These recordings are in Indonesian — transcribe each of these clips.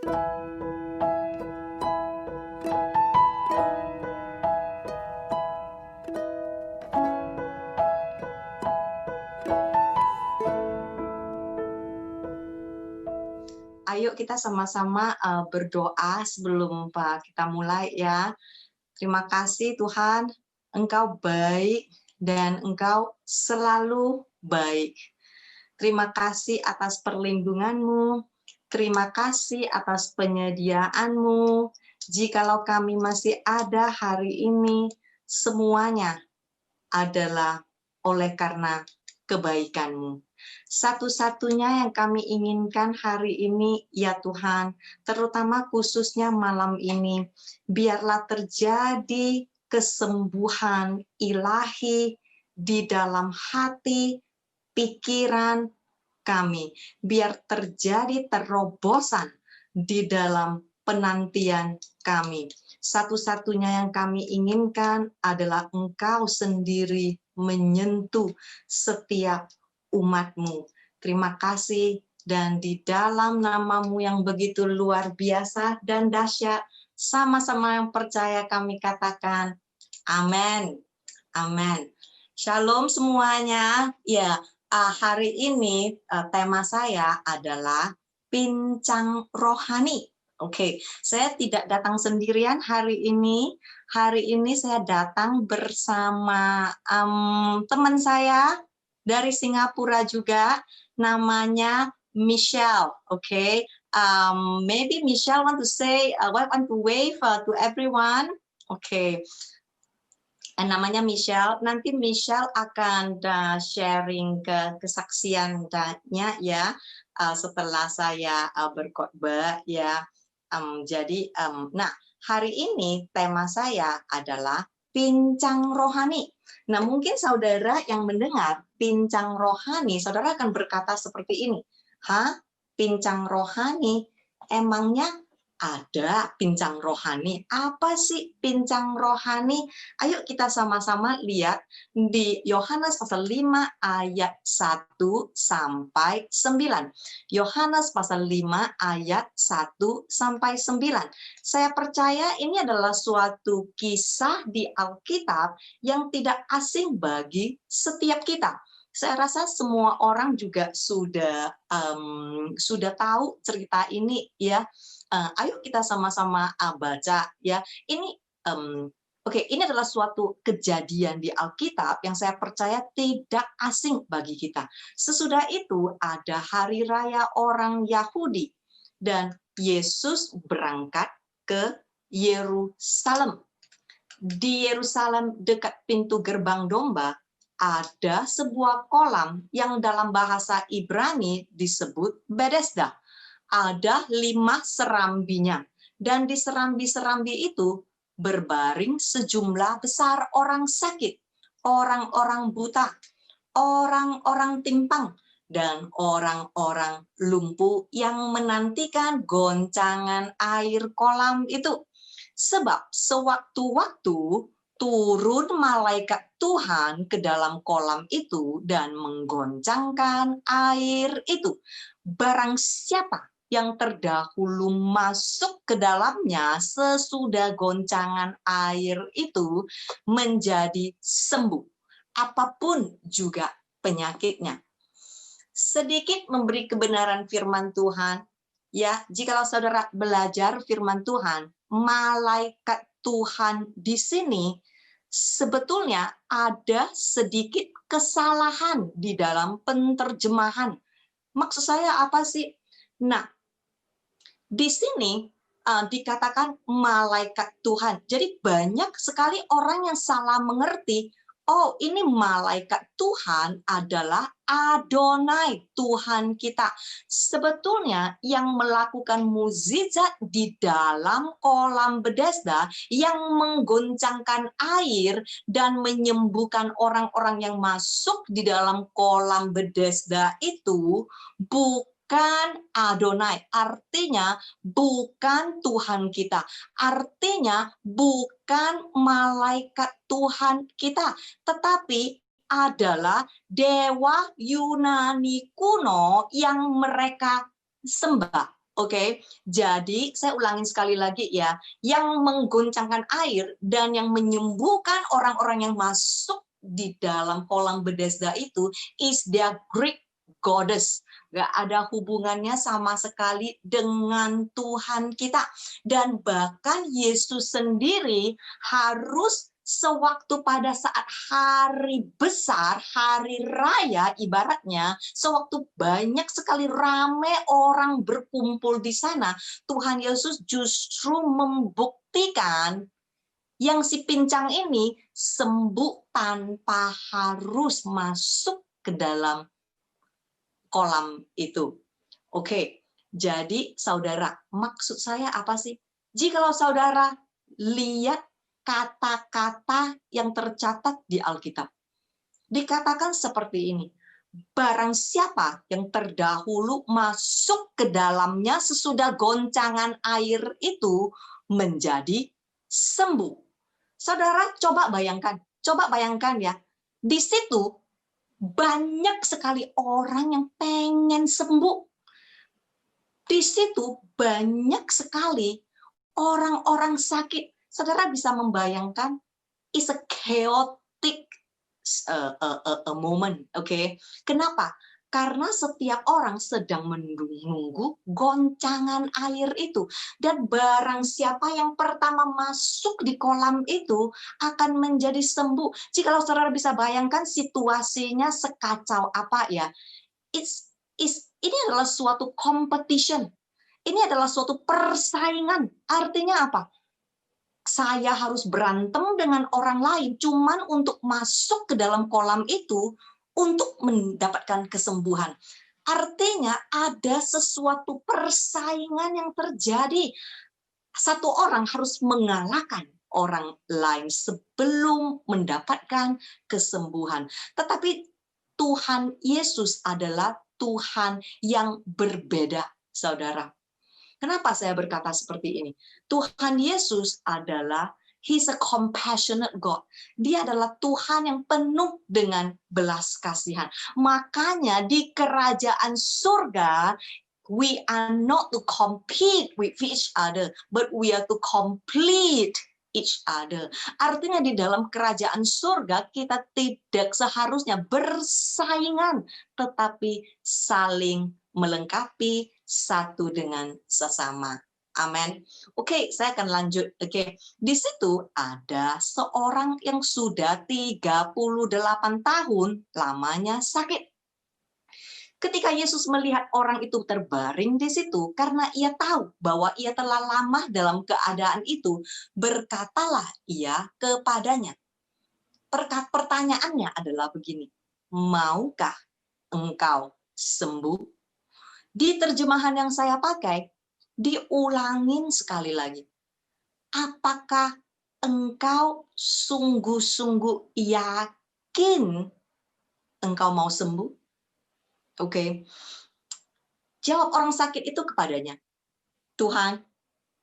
Ayo kita sama-sama berdoa sebelum kita mulai ya. Terima kasih Tuhan, Engkau baik dan Engkau selalu baik. Terima kasih atas perlindungan-Mu, terima kasih atas penyediaan-Mu. Jikalau kami masih ada hari ini, semuanya adalah oleh karena kebaikan-Mu. Satu-satunya yang kami inginkan hari ini, ya Tuhan, terutama khususnya malam ini, biarlah terjadi kesembuhan ilahi di dalam hati, pikiran kami. Biar terjadi terobosan di dalam penantian kami. Satu-satunya yang kami inginkan adalah Engkau sendiri menyentuh setiap umat-Mu. Terima kasih, dan di dalam nama-Mu yang begitu luar biasa dan dahsyat, sama-sama yang percaya kami katakan, amin. Amin. Shalom semuanya. Ya, hari ini tema saya adalah pincang rohani. Oke, saya tidak datang sendirian hari ini. Hari ini saya datang bersama teman saya dari Singapura juga, namanya Michelle. Oke, maybe Michelle want to say, want to wave to everyone. Oke. Namanya Michelle. Nanti Michelle akan sharing kesaksiannya ya setelah saya berkhotbah ya. Nah, hari ini tema saya adalah pincang rohani. Nah, mungkin saudara yang mendengar pincang rohani, saudara akan berkata seperti ini, hah? Pincang rohani? Emangnya ada pincang rohani? Apa sih pincang rohani? Ayo kita sama-sama lihat di Yohanes pasal 5 ayat 1 sampai 9. Yohanes pasal 5 ayat 1 sampai 9. Saya percaya ini adalah suatu kisah di Alkitab yang tidak asing bagi setiap kita. Saya rasa semua orang juga sudah tahu cerita ini ya. Ayo kita sama-sama baca ya. Ini ini adalah suatu kejadian di Alkitab yang saya percaya tidak asing bagi kita. Sesudah itu ada hari raya orang Yahudi dan Yesus berangkat ke Yerusalem. Di Yerusalem dekat pintu gerbang domba ada sebuah kolam yang dalam bahasa Ibrani disebut Bethesda. Ada 5 serambinya, dan di serambi-serambi itu berbaring sejumlah besar orang sakit, orang-orang buta, orang-orang timpang, dan orang-orang lumpuh yang menantikan goncangan air kolam itu. Sebab sewaktu-waktu turun malaikat Tuhan ke dalam kolam itu dan menggoncangkan air itu. Barang siapa yang terdahulu masuk ke dalamnya sesudah goncangan air itu menjadi sembuh, apapun juga penyakitnya. Sedikit memberi kebenaran firman Tuhan, ya, jikalau saudara belajar firman Tuhan, malaikat Tuhan di sini sebetulnya ada sedikit kesalahan di dalam penterjemahan. Maksud saya apa sih? Nah, di sini dikatakan malaikat Tuhan. Jadi banyak sekali orang yang salah mengerti, oh ini malaikat Tuhan adalah Adonai, Tuhan kita. Sebetulnya yang melakukan mukjizat di dalam kolam Bethesda, yang menggoncangkan air dan menyembuhkan orang-orang yang masuk di dalam kolam Bethesda itu bukan Adonai, artinya bukan Tuhan kita, artinya bukan malaikat Tuhan kita, tetapi adalah dewa Yunani kuno yang mereka sembah. Oke, jadi saya ulangin sekali lagi ya, yang menggoncangkan air dan yang menyembuhkan orang-orang yang masuk di dalam kolam Bethesda itu is their Greek goddess. Gak ada hubungannya sama sekali dengan Tuhan kita. Dan bahkan Yesus sendiri harus sewaktu pada saat hari besar, hari raya ibaratnya, sewaktu banyak sekali rame orang berkumpul di sana, Tuhan Yesus justru membuktikan yang si pincang ini sembuh tanpa harus masuk ke dalam kolam itu. Oke, jadi saudara, maksud saya apa sih? Jikalau saudara lihat kata-kata yang tercatat di Alkitab, dikatakan seperti ini, barang siapa yang terdahulu masuk ke dalamnya sesudah goncangan air itu menjadi sembuh. Saudara coba bayangkan ya, di situ banyak sekali orang yang pengen sembuh. Di situ banyak sekali orang-orang sakit. Saudara bisa membayangkan, is a chaotic moment, oke? Kenapa? Karena setiap orang sedang menunggu goncangan air itu. Dan barang siapa yang pertama masuk di kolam itu akan menjadi sembuh. Jikalau saudara bisa bayangkan situasinya sekacau apa ya. Ini adalah suatu competition. Ini adalah suatu persaingan. Artinya apa? Saya harus berantem dengan orang lain cuman untuk masuk ke dalam kolam itu untuk mendapatkan kesembuhan. Artinya ada sesuatu persaingan yang terjadi. Satu orang harus mengalahkan orang lain sebelum mendapatkan kesembuhan. Tetapi Tuhan Yesus adalah Tuhan yang berbeda, saudara. Kenapa saya berkata seperti ini? Tuhan Yesus adalah He's a compassionate God. Dia adalah Tuhan yang penuh dengan belas kasihan. Makanya di kerajaan surga, we are not to compete with each other, but we are to complete each other. Artinya di dalam kerajaan surga kita tidak seharusnya bersaingan, tetapi saling melengkapi satu dengan sesama. Amin. Oke, saya akan lanjut. Oke, di situ ada seorang yang sudah 38 tahun lamanya sakit. Ketika Yesus melihat orang itu terbaring di situ, karena ia tahu bahwa ia telah lama dalam keadaan itu, berkatalah ia kepadanya. Pertanyaannya adalah begini, maukah engkau sembuh? Di terjemahan yang saya pakai, diulangin sekali lagi. Apakah engkau sungguh-sungguh yakin engkau mau sembuh? Oke. Jawab orang sakit itu kepadanya, Tuhan,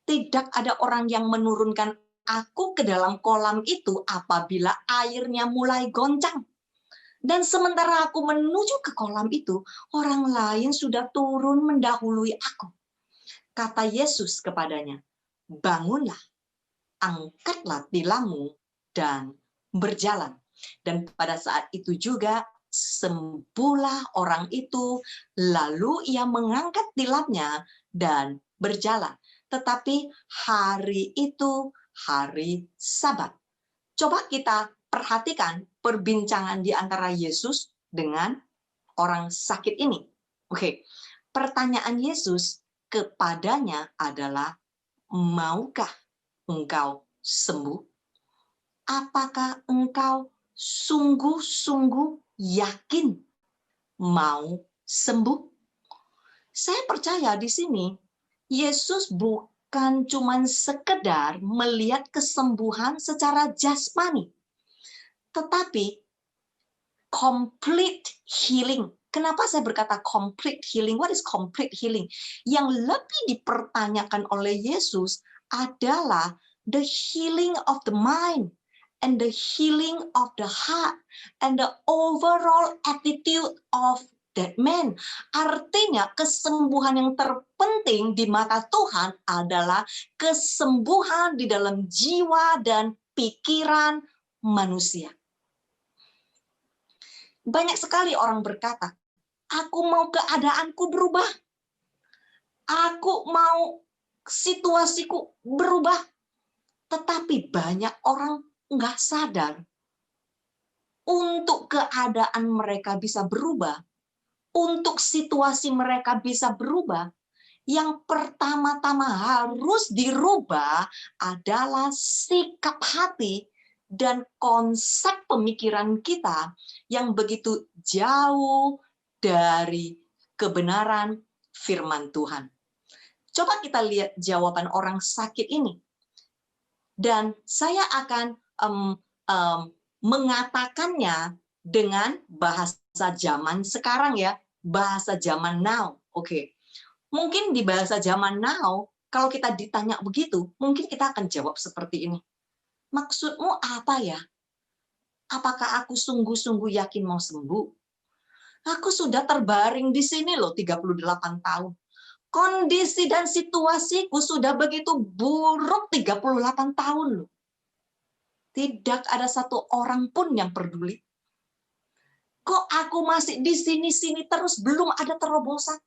tidak ada orang yang menurunkan aku ke dalam kolam itu apabila airnya mulai goncang. Dan sementara aku menuju ke kolam itu, orang lain sudah turun mendahului aku. Kata Yesus kepadanya, bangunlah, angkatlah tilammu, dan berjalan. Dan pada saat itu juga, sembuhlah orang itu, lalu ia mengangkat tilamnya dan berjalan. Tetapi hari itu hari Sabat. Coba kita perhatikan perbincangan di antara Yesus dengan orang sakit ini. Oke, pertanyaan Yesus kepadanya adalah, maukah engkau sembuh? Apakah engkau sungguh-sungguh yakin mau sembuh? Saya percaya di sini Yesus bukan cuma sekedar melihat kesembuhan secara jasmani, tetapi complete healing. Kenapa saya berkata complete healing? What is complete healing? Yang lebih dipertanyakan oleh Yesus adalah the healing of the mind, and the healing of the heart, and the overall attitude of that man. Artinya kesembuhan yang terpenting di mata Tuhan adalah kesembuhan di dalam jiwa dan pikiran manusia. Banyak sekali orang berkata, aku mau keadaanku berubah. Aku mau situasiku berubah. Tetapi banyak orang nggak sadar. Untuk keadaan mereka bisa berubah, untuk situasi mereka bisa berubah, yang pertama-tama harus dirubah adalah sikap hati dan konsep pemikiran kita yang begitu jauh dari kebenaran firman Tuhan. Coba kita lihat jawaban orang sakit ini. Dan saya akan mengatakannya dengan bahasa zaman sekarang ya, bahasa zaman now. Oke. Mungkin di bahasa zaman now, kalau kita ditanya begitu, mungkin kita akan jawab seperti ini. Maksudmu apa ya? Apakah aku sungguh-sungguh yakin mau sembuh? Aku sudah terbaring di sini loh 38 tahun. Kondisi dan situasiku sudah begitu buruk 38 tahun loh. Tidak ada satu orang pun yang peduli. Kok aku masih di sini-sini terus belum ada terobosan?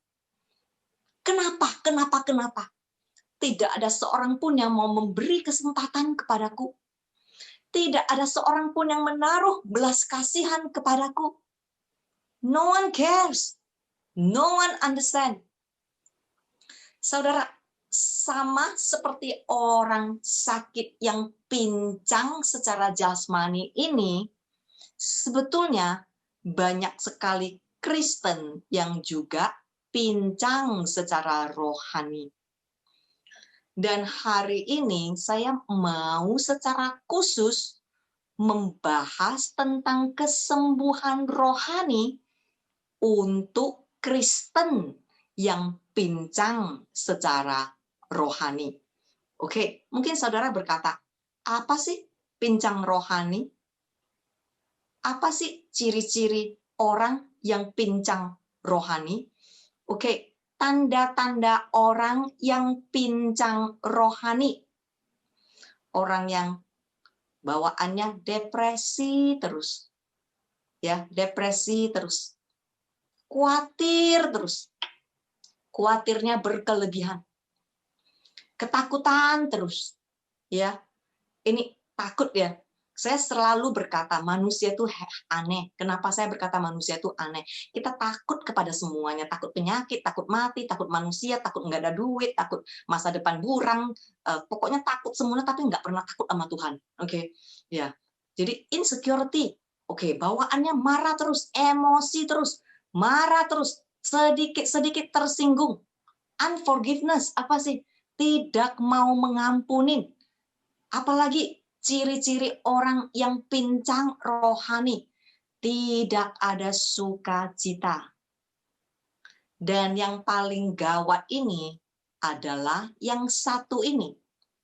Kenapa? Tidak ada seorang pun yang mau memberi kesempatan kepadaku. Tidak ada seorang pun yang menaruh belas kasihan kepadaku. No one cares. No one understand. Saudara, sama seperti orang sakit yang pincang secara jasmani ini, sebetulnya banyak sekali Kristen yang juga pincang secara rohani. Dan hari ini saya mau secara khusus membahas tentang kesembuhan rohani untuk Kristen yang pincang secara rohani. Oke, mungkin saudara berkata, apa sih pincang rohani? Apa sih ciri-ciri orang yang pincang rohani? Oke, tanda-tanda orang yang pincang rohani. Orang yang bawaannya depresi terus. Ya, depresi terus. Khawatir terus. Khawatirnya berkelebihan. Ketakutan terus. Ya. Ini takut ya. Saya selalu berkata manusia itu aneh. Kenapa saya berkata manusia itu aneh? Kita takut kepada semuanya. Takut penyakit, takut mati, takut manusia, takut nggak ada duit, takut masa depan buram. Pokoknya takut semuanya tapi nggak pernah takut sama Tuhan. Oke, ya. Jadi insecurity. Oke, bawaannya marah terus, emosi terus, marah terus, sedikit-sedikit tersinggung. Unforgiveness, apa sih? Tidak mau mengampuni. Apalagi ciri-ciri orang yang pincang rohani. Tidak ada sukacita. Dan yang paling gawat ini adalah yang satu ini.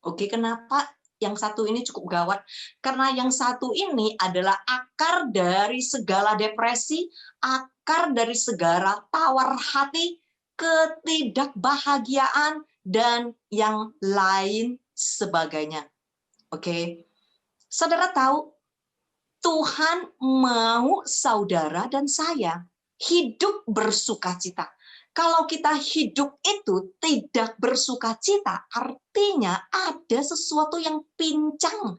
Oke, kenapa yang satu ini cukup gawat? Karena yang satu ini adalah akar dari segala depresi, akar dari segala tawar hati, ketidakbahagiaan, dan yang lain sebagainya. Oke, saudara tahu, Tuhan mau saudara dan saya hidup bersukacita. Kalau kita hidup itu tidak bersukacita, artinya ada sesuatu yang pincang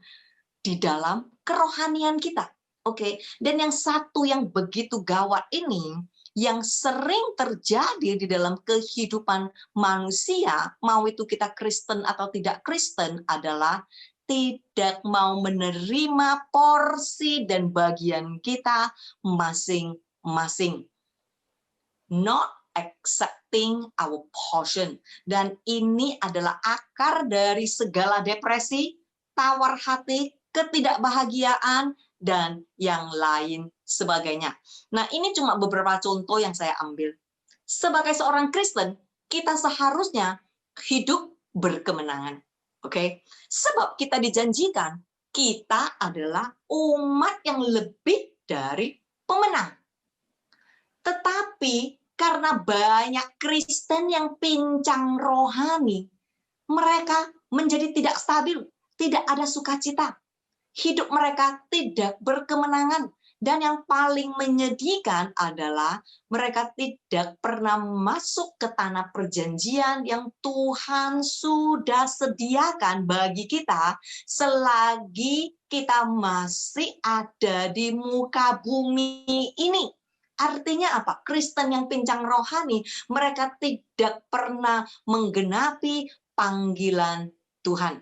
di dalam kerohanian kita. Oke, dan yang satu yang begitu gawat ini, yang sering terjadi di dalam kehidupan manusia, mau itu kita Kristen atau tidak Kristen, adalah tidak mau menerima porsi dan bagian kita masing-masing. Not accepting our portion. Dan ini adalah akar dari segala depresi, tawar hati, ketidakbahagiaan, dan yang lain sebagainya. Nah, ini cuma beberapa contoh yang saya ambil. Sebagai seorang Kristen, kita seharusnya hidup berkemenangan. Oke, sebab kita dijanjikan kita adalah umat yang lebih dari pemenang. Tetapi karena banyak Kristen yang pincang rohani, mereka menjadi tidak stabil, tidak ada sukacita. Hidup mereka tidak berkemenangan. Dan yang paling menyedihkan adalah mereka tidak pernah masuk ke tanah perjanjian yang Tuhan sudah sediakan bagi kita selagi kita masih ada di muka bumi ini. Artinya apa? Kristen yang pincang rohani, mereka tidak pernah menggenapi panggilan Tuhan.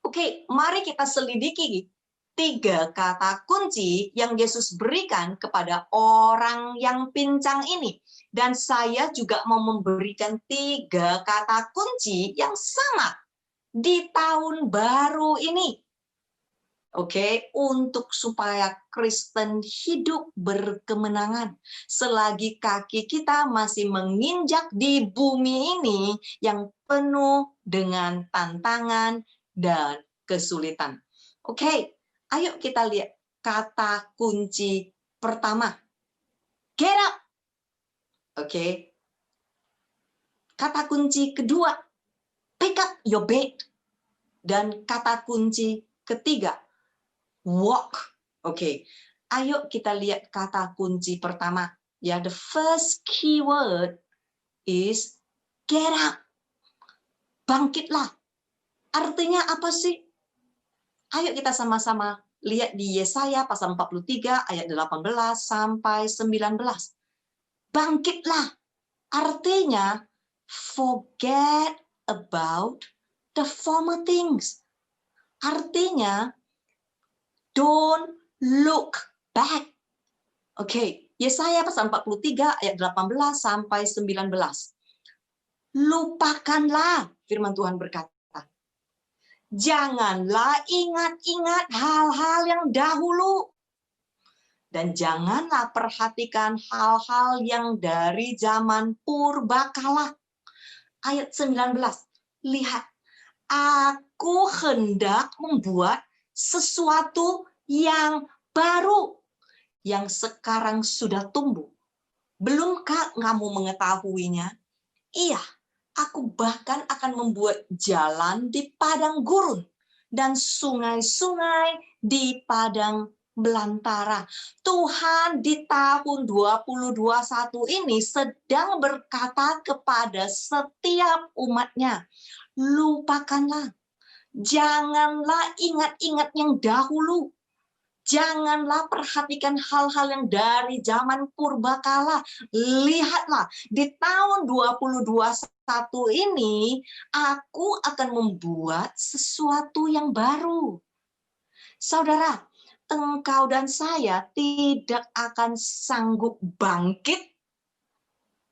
Oke, mari kita selidiki 3 kata kunci yang Yesus berikan kepada orang yang pincang ini. Dan saya juga mau memberikan 3 kata kunci yang sama di tahun baru ini. Oke, untuk supaya Kristen hidup berkemenangan selagi kaki kita masih menginjak di bumi ini yang penuh dengan tantangan dan kesulitan. Oke, ayo kita lihat kata kunci pertama. Get up. Oke. Kata kunci kedua, pick up your bed. Dan kata kunci ketiga, walk. Oke. Ayo kita lihat kata kunci pertama. Ya, the first keyword is get up. Bangkitlah. Artinya apa sih? Ayo kita sama-sama lihat di Yesaya pasal 43 ayat 18 sampai 19. Bangkitlah. Artinya forget about the former things. Artinya don't look back. Oke, Yesaya pasal 43 ayat 18 sampai 19. Lupakanlah, firman Tuhan berkata. Janganlah ingat-ingat hal-hal yang dahulu. Dan janganlah perhatikan hal-hal yang dari zaman purbakala. Ayat 19. Lihat, aku hendak membuat sesuatu yang baru. Yang sekarang sudah tumbuh. Belumkah kamu mengetahuinya? Iya. Aku bahkan akan membuat jalan di padang gurun dan sungai-sungai di padang belantara. Tuhan di tahun 2021 ini sedang berkata kepada setiap umatnya, lupakanlah, janganlah ingat-ingat yang dahulu. Janganlah perhatikan hal-hal yang dari zaman purbakala. Lihatlah, di tahun 2021 ini, aku akan membuat sesuatu yang baru. Saudara, engkau dan saya tidak akan sanggup bangkit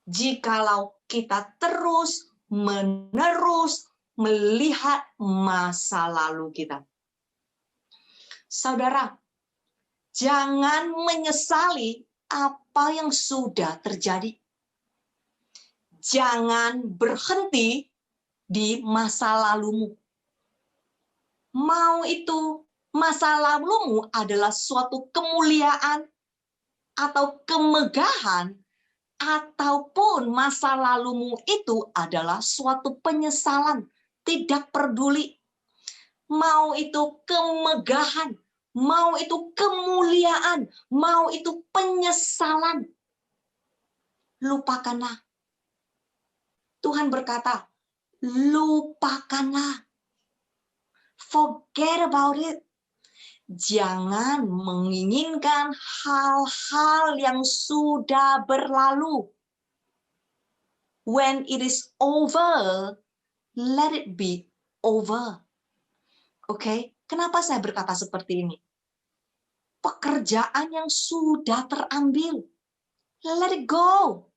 jikalau kita terus-menerus melihat masa lalu kita. Saudara, jangan menyesali apa yang sudah terjadi. Jangan berhenti di masa lalumu. Mau itu masa lalumu adalah suatu kemuliaan atau kemegahan, ataupun masa lalumu itu adalah suatu penyesalan, tidak peduli. Mau itu kemegahan, mau itu kemuliaan, mau itu penyesalan. Lupakanlah. Tuhan berkata, lupakanlah. Forget about it. Jangan menginginkan hal-hal yang sudah berlalu. When it is over, let it be over. Oke? Kenapa saya berkata seperti ini? Pekerjaan yang sudah terambil, let it go.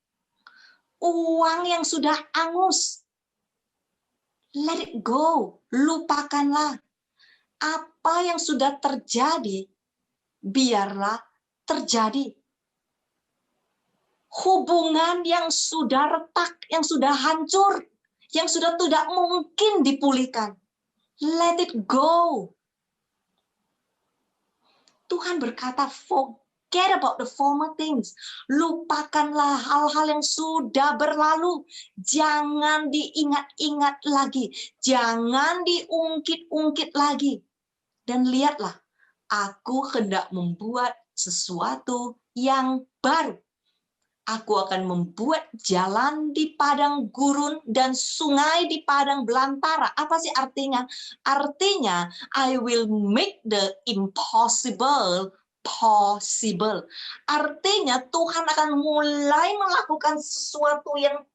Uang yang sudah angus, let it go. Lupakanlah. Apa yang sudah terjadi, biarlah terjadi. Hubungan yang sudah retak, yang sudah hancur, yang sudah tidak mungkin dipulihkan, let it go. Tuhan berkata, forget Forget about the former things. Lupakanlah hal-hal yang sudah berlalu. Jangan diingat-ingat lagi. Jangan diungkit-ungkit lagi. Dan lihatlah, aku hendak membuat sesuatu yang baru. Aku akan membuat jalan di padang gurun dan sungai di padang belantara. Apa sih artinya? Artinya, I will make the impossible possible. Artinya, Tuhan akan mulai melakukan sesuatu yang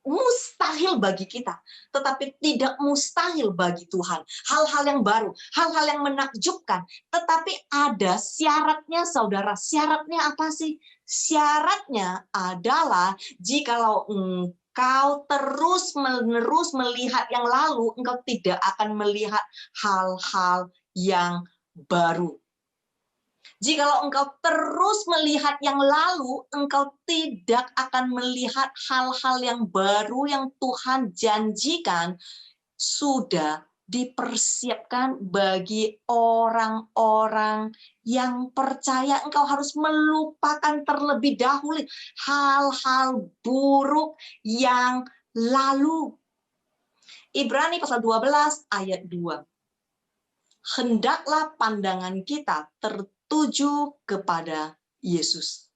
mustahil bagi kita, tetapi tidak mustahil bagi Tuhan. Hal-hal yang baru, hal-hal yang menakjubkan, tetapi ada syaratnya, saudara. Syaratnya apa sih? Syaratnya adalah jikalau engkau terus-menerus melihat yang lalu, engkau tidak akan melihat hal-hal yang baru. Jikalau engkau terus melihat yang lalu, engkau tidak akan melihat hal-hal yang baru yang Tuhan janjikan sudah dipersiapkan bagi orang-orang yang percaya. Engkau harus melupakan terlebih dahulu hal-hal buruk yang lalu. Ibrani pasal 12 ayat 2. Hendaklah pandangan kita tertuju kepada Yesus.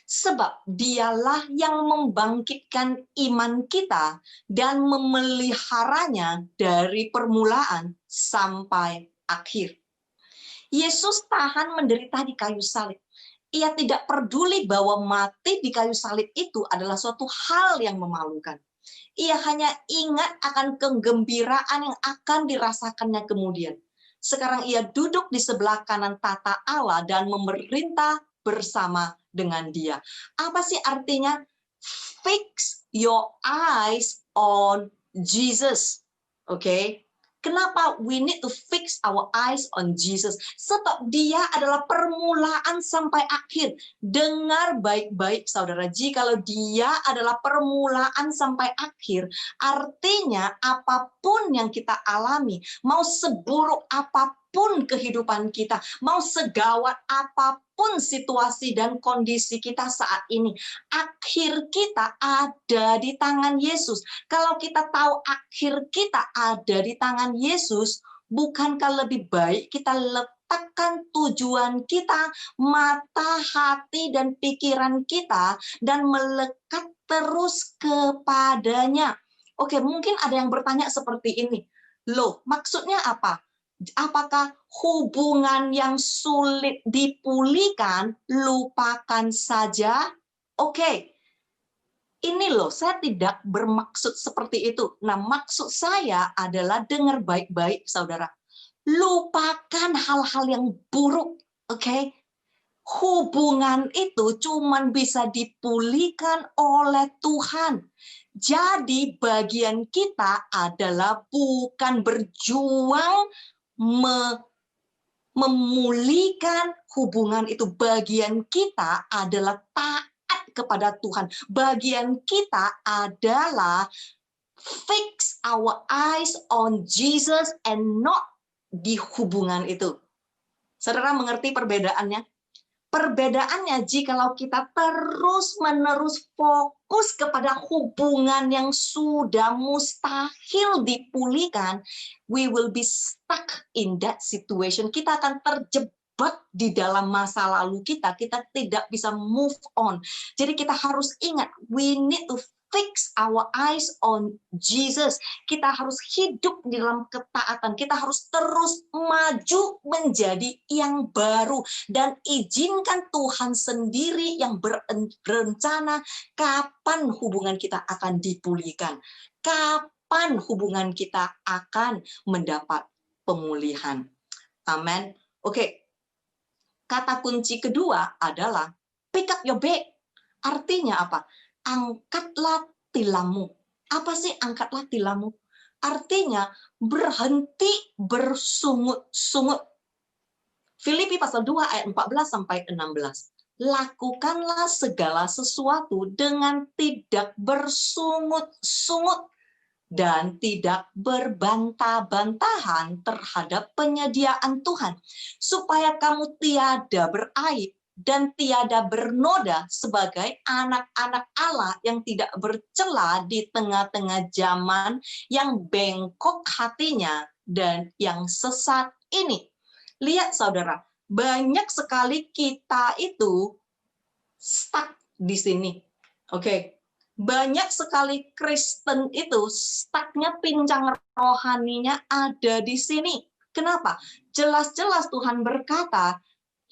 Sebab dialah yang membangkitkan iman kita dan memeliharanya dari permulaan sampai akhir. Yesus tahan menderita di kayu salib. Ia tidak peduli bahwa mati di kayu salib itu adalah suatu hal yang memalukan. Ia hanya ingat akan kegembiraan yang akan dirasakannya kemudian. Sekarang ia duduk di sebelah kanan tata Allah dan memerintah bersama dengan Dia. Apa sih artinya? Fix your eyes on Jesus. Oke? Kenapa we need to fix our eyes on Jesus? Sebab Dia adalah permulaan sampai akhir. Dengar baik-baik, saudara. Jikalau Dia adalah permulaan sampai akhir, artinya apapun yang kita alami, mau seburuk apapun kehidupan kita, mau segawat apapun situasi dan kondisi kita saat ini, akhir kita ada di tangan Yesus. Kalau kita tahu akhir kita ada di tangan Yesus, bukankah lebih baik kita letakkan tujuan kita, mata, hati, dan pikiran kita, dan melekat terus kepadanya? Oke, mungkin ada yang bertanya seperti ini. Loh, maksudnya apa? Apakah hubungan yang sulit dipulihkan, lupakan saja? Oke. Ini loh, saya tidak bermaksud seperti itu. Nah, maksud saya adalah dengar baik-baik, saudara. Lupakan hal-hal yang buruk, oke? Hubungan itu cuma bisa dipulihkan oleh Tuhan. Jadi bagian kita adalah bukan berjuang memulihkan hubungan itu. Bagian kita adalah taat kepada Tuhan. Bagian kita adalah fix our eyes on Jesus and not di hubungan itu. Saudara mengerti perbedaannya? Perbedaannya jikalau kita terus-menerus fokus kepada hubungan yang sudah mustahil dipulihkan, we will be stuck in that situation. Kita akan terjebak di dalam masa lalu kita tidak bisa move on. Jadi kita harus ingat, we need to fix our eyes on Jesus. Kita harus hidup di dalam ketaatan. Kita harus terus maju menjadi yang baru. Dan izinkan Tuhan sendiri yang berencana kapan hubungan kita akan dipulihkan. Kapan hubungan kita akan mendapat pemulihan. Amin. Oke. Kata kunci kedua adalah pick up your bed. Artinya apa? Angkatlah tilammu. Apa sih angkatlah tilammu? Artinya berhenti bersungut-sungut. Filipi pasal 2 ayat 14 sampai 16. Lakukanlah segala sesuatu dengan tidak bersungut-sungut dan tidak berbantah-bantahan terhadap penyediaan Tuhan, supaya kamu tiada beraib dan tiada bernoda sebagai anak-anak Allah yang tidak bercela di tengah-tengah zaman yang bengkok hatinya dan yang sesat ini. Lihat saudara, banyak sekali kita itu stuck di sini. Oke. Banyak sekali Kristen itu stucknya, pincang rohaninya ada di sini. Kenapa? Jelas-jelas Tuhan berkata,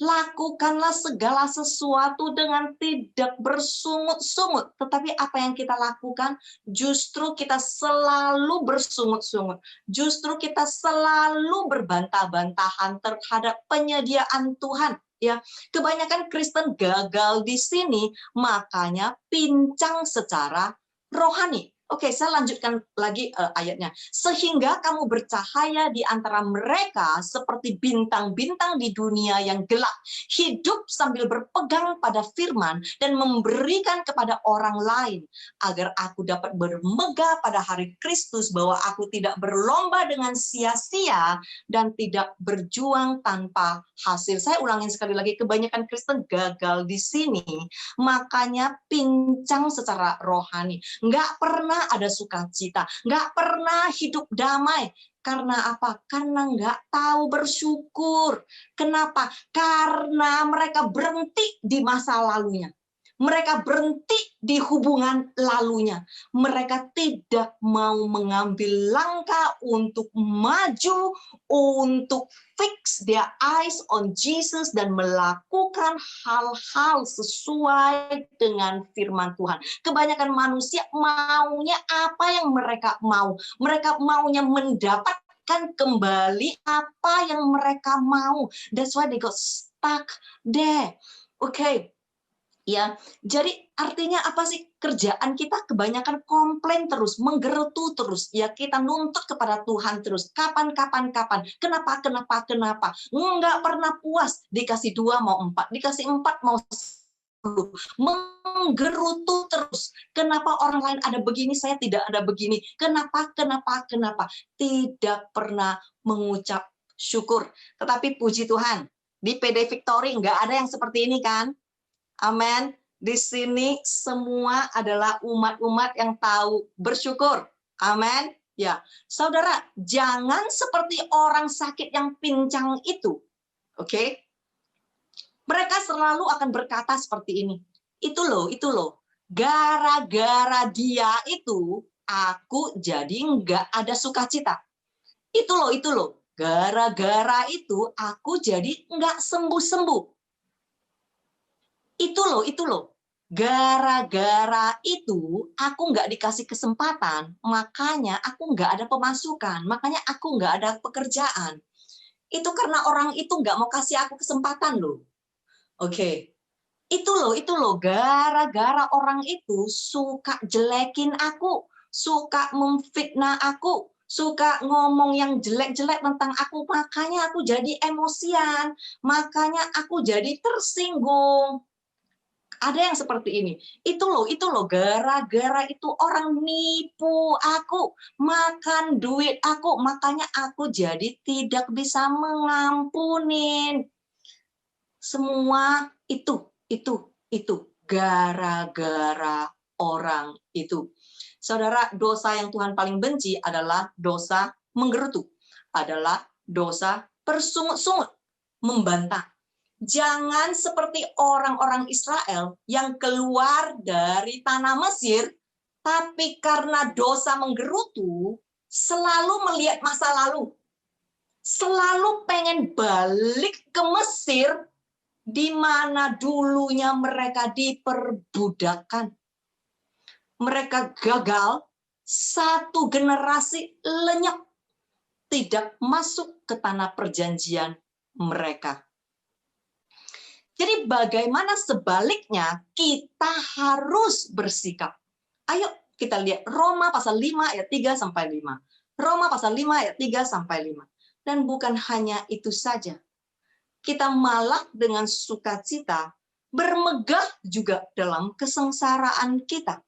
lakukanlah segala sesuatu dengan tidak bersungut-sungut. Tetapi apa yang kita lakukan? Justru kita selalu bersungut-sungut. Justru kita selalu berbantah-bantahan terhadap penyediaan Tuhan. Ya, kebanyakan Kristen gagal di sini, makanya pincang secara rohani. Oke, saya lanjutkan lagi ayatnya. Sehingga kamu bercahaya di antara mereka seperti bintang-bintang di dunia yang gelap. Hidup sambil berpegang pada firman dan memberikan kepada orang lain. Agar aku dapat bermegah pada hari Kristus bahwa aku tidak berlomba dengan sia-sia dan tidak berjuang tanpa hasil. Saya ulangin sekali lagi, kebanyakan Kristen gagal di sini. Makanya pincang secara rohani. Nggak pernah ada sukacita, nggak pernah hidup damai. Karena apa? Karena nggak tahu bersyukur. Kenapa? Karena mereka berhenti di masa lalunya. Mereka berhenti di hubungan lalunya. Mereka tidak mau mengambil langkah untuk maju, untuk fix their eyes on Jesus dan melakukan hal-hal sesuai dengan firman Tuhan. Kebanyakan manusia maunya apa yang mereka mau. Mereka maunya mendapatkan kembali apa yang mereka mau. That's why they got stuck there. Okay. Ya, jadi artinya apa sih? Kerjaan kita kebanyakan komplain terus, menggerutu terus. Ya, kita nuntut kepada Tuhan terus. Kapan? Kenapa? Nggak pernah puas. Dikasih 2 mau 4, dikasih 4 mau 10. Menggerutu terus. Kenapa orang lain ada begini, saya tidak ada begini? Kenapa? Tidak pernah mengucap syukur. Tetapi puji Tuhan, di PD Victory nggak ada yang seperti ini kan? Amin. Di sini semua adalah umat-umat yang tahu bersyukur. Amin. Ya, saudara, jangan seperti orang sakit yang pincang itu. Oke? Mereka selalu akan berkata seperti ini. Itu loh. Gara-gara dia itu, aku jadi nggak ada sukacita. Itu loh. Gara-gara itu, aku jadi nggak sembuh-sembuh. Itu loh. Gara-gara itu, aku nggak dikasih kesempatan, makanya aku nggak ada pemasukan, makanya aku nggak ada pekerjaan. Itu karena orang itu nggak mau kasih aku kesempatan loh. Oke. Itu loh. Gara-gara orang itu suka jelekin aku, suka memfitnah aku, suka ngomong yang jelek-jelek tentang aku, makanya aku jadi emosian, makanya aku jadi tersinggung. Ada yang seperti ini. Itu loh, gara-gara itu orang nipu aku, makan duit aku, makanya aku jadi tidak bisa mengampunin. Semua itu gara-gara orang itu. Saudara, dosa yang Tuhan paling benci adalah dosa menggerutu, adalah dosa bersungut-sungut, membantah. Jangan seperti orang-orang Israel yang keluar dari tanah Mesir, tapi karena dosa menggerutu, selalu melihat masa lalu. Selalu pengen balik ke Mesir, di mana dulunya mereka diperbudakan. Mereka gagal, satu generasi lenyap, tidak masuk ke tanah perjanjian mereka. Jadi bagaimana sebaliknya kita harus bersikap. Ayo kita lihat Roma pasal 5 ayat 3 sampai 5. Roma pasal 5 ayat 3 sampai 5. Dan bukan hanya itu saja. Kita malah dengan sukacita bermegah juga dalam kesengsaraan kita.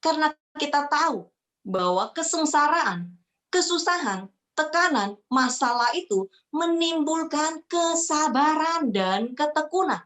Karena kita tahu bahwa kesengsaraan, kesusahan, tekanan, masalah itu menimbulkan kesabaran dan ketekunan.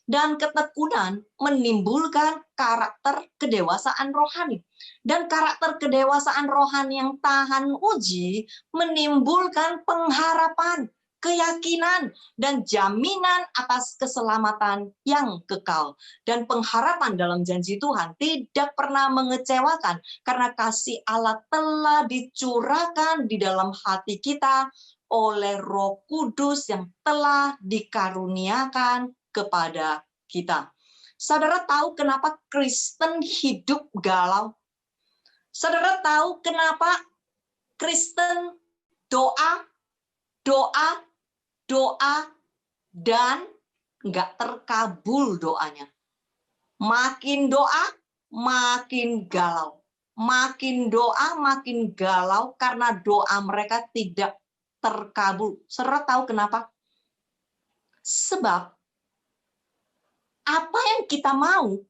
Dan ketekunan menimbulkan karakter kedewasaan rohani. Dan karakter kedewasaan rohani yang tahan uji menimbulkan pengharapan, keyakinan, dan jaminan atas keselamatan yang kekal. Dan pengharapan dalam janji Tuhan tidak pernah mengecewakan, karena kasih Allah telah dicurahkan di dalam hati kita oleh Roh Kudus yang telah dikaruniakan kepada kita. Saudara tahu kenapa Kristen hidup galau? Saudara tahu kenapa Kristen doa, dan nggak terkabul doanya. Makin doa, makin galau. Makin doa, makin galau karena doa mereka tidak terkabul. Saudara tahu kenapa? Sebab apa yang kita mau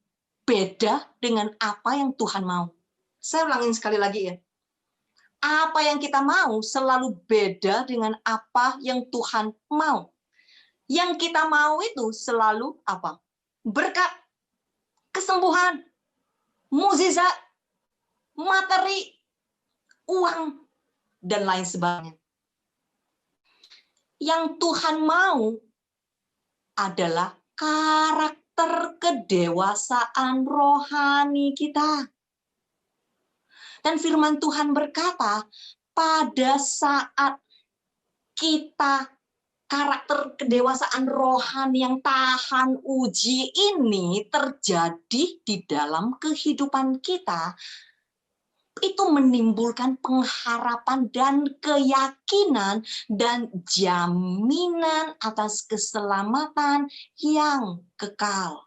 beda dengan apa yang Tuhan mau. Saya ulangin sekali lagi ya. Apa yang kita mau selalu beda dengan apa yang Tuhan mau. Yang kita mau itu selalu apa? Berkat, kesembuhan, mukjizat, materi, uang, dan lain sebagainya. Yang Tuhan mau adalah karakter kedewasaan rohani kita. Dan firman Tuhan berkata, pada saat kita karakter kedewasaan rohani yang tahan uji ini terjadi di dalam kehidupan kita, itu menimbulkan pengharapan dan keyakinan dan jaminan atas keselamatan yang kekal.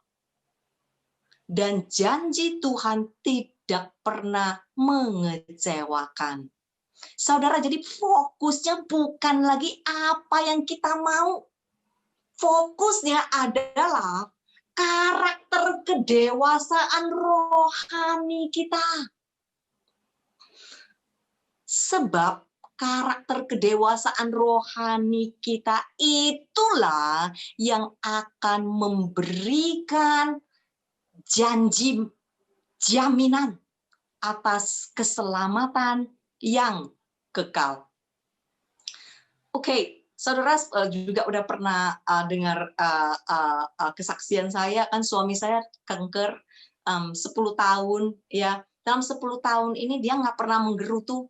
Dan janji Tuhan tidak pernah mengecewakan. Saudara, jadi fokusnya bukan lagi apa yang kita mau. Fokusnya adalah karakter kedewasaan rohani kita. Sebab karakter kedewasaan rohani kita itulah yang akan memberikan janji jaminan atas keselamatan yang kekal. Oke, saudara juga udah pernah dengar kesaksian saya, kan suami saya kanker 10 tahun ya. Dalam 10 tahun ini dia nggak pernah menggerutu.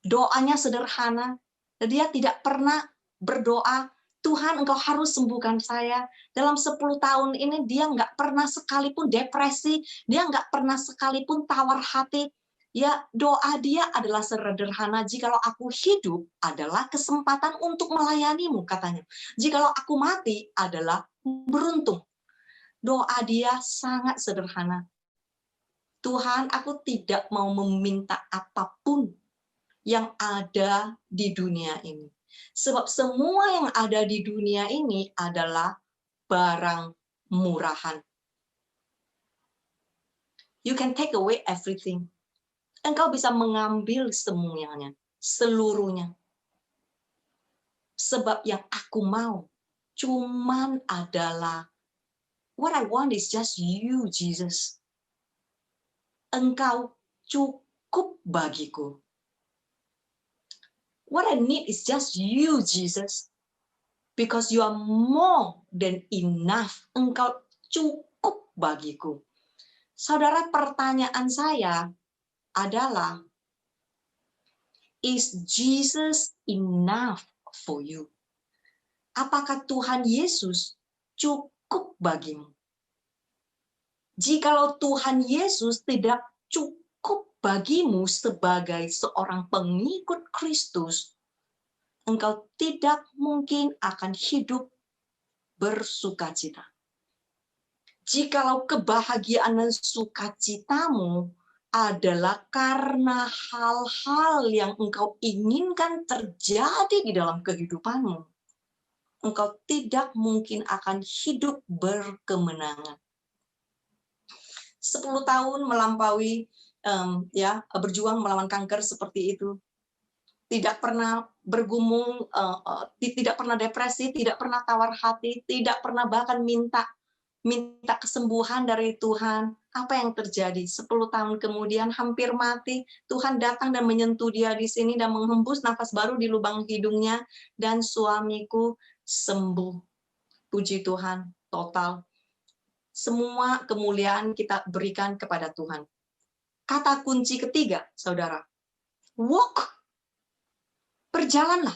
Doanya sederhana. Dia tidak pernah berdoa, Tuhan engkau harus sembuhkan saya. Dalam 10 tahun ini dia nggak pernah sekalipun depresi, dia nggak pernah sekalipun tawar hati. Ya, doa dia adalah sederhana, jikalau aku hidup adalah kesempatan untuk melayanimu, katanya. Jikalau aku mati adalah beruntung. Doa dia sangat sederhana. Tuhan, aku tidak mau meminta apapun yang ada di dunia ini. Sebab semua yang ada di dunia ini adalah barang murahan. You can take away everything. Engkau bisa mengambil semuanya, seluruhnya. Sebab yang aku mau cuman adalah, what I want is just you, Jesus. Engkau cukup bagiku. What I need is just you, Jesus. Because you are more than enough. Engkau cukup bagiku. Saudara, pertanyaan saya adalah, is Jesus enough for you? Apakah Tuhan Yesus cukup bagimu? Jikalau Tuhan Yesus tidak cukup bagimu sebagai seorang pengikut Kristus, engkau tidak mungkin akan hidup bersukacita. Jikalau kebahagiaan dan sukacitamu adalah karena hal-hal yang engkau inginkan terjadi di dalam kehidupanmu, engkau tidak mungkin akan hidup berkemenangan. 10 tahun melampaui berjuang melawan kanker seperti itu. Tidak pernah bergumul, tidak pernah depresi, tidak pernah tawar hati, tidak pernah bahkan minta kesembuhan dari Tuhan. Apa yang terjadi? 10 tahun kemudian hampir mati, Tuhan datang dan menyentuh dia di sini dan menghembus nafas baru di lubang hidungnya, dan suamiku sembuh. Puji Tuhan, total. Semua kemuliaan kita berikan kepada Tuhan. Kata kunci ketiga, saudara, walk. Berjalanlah.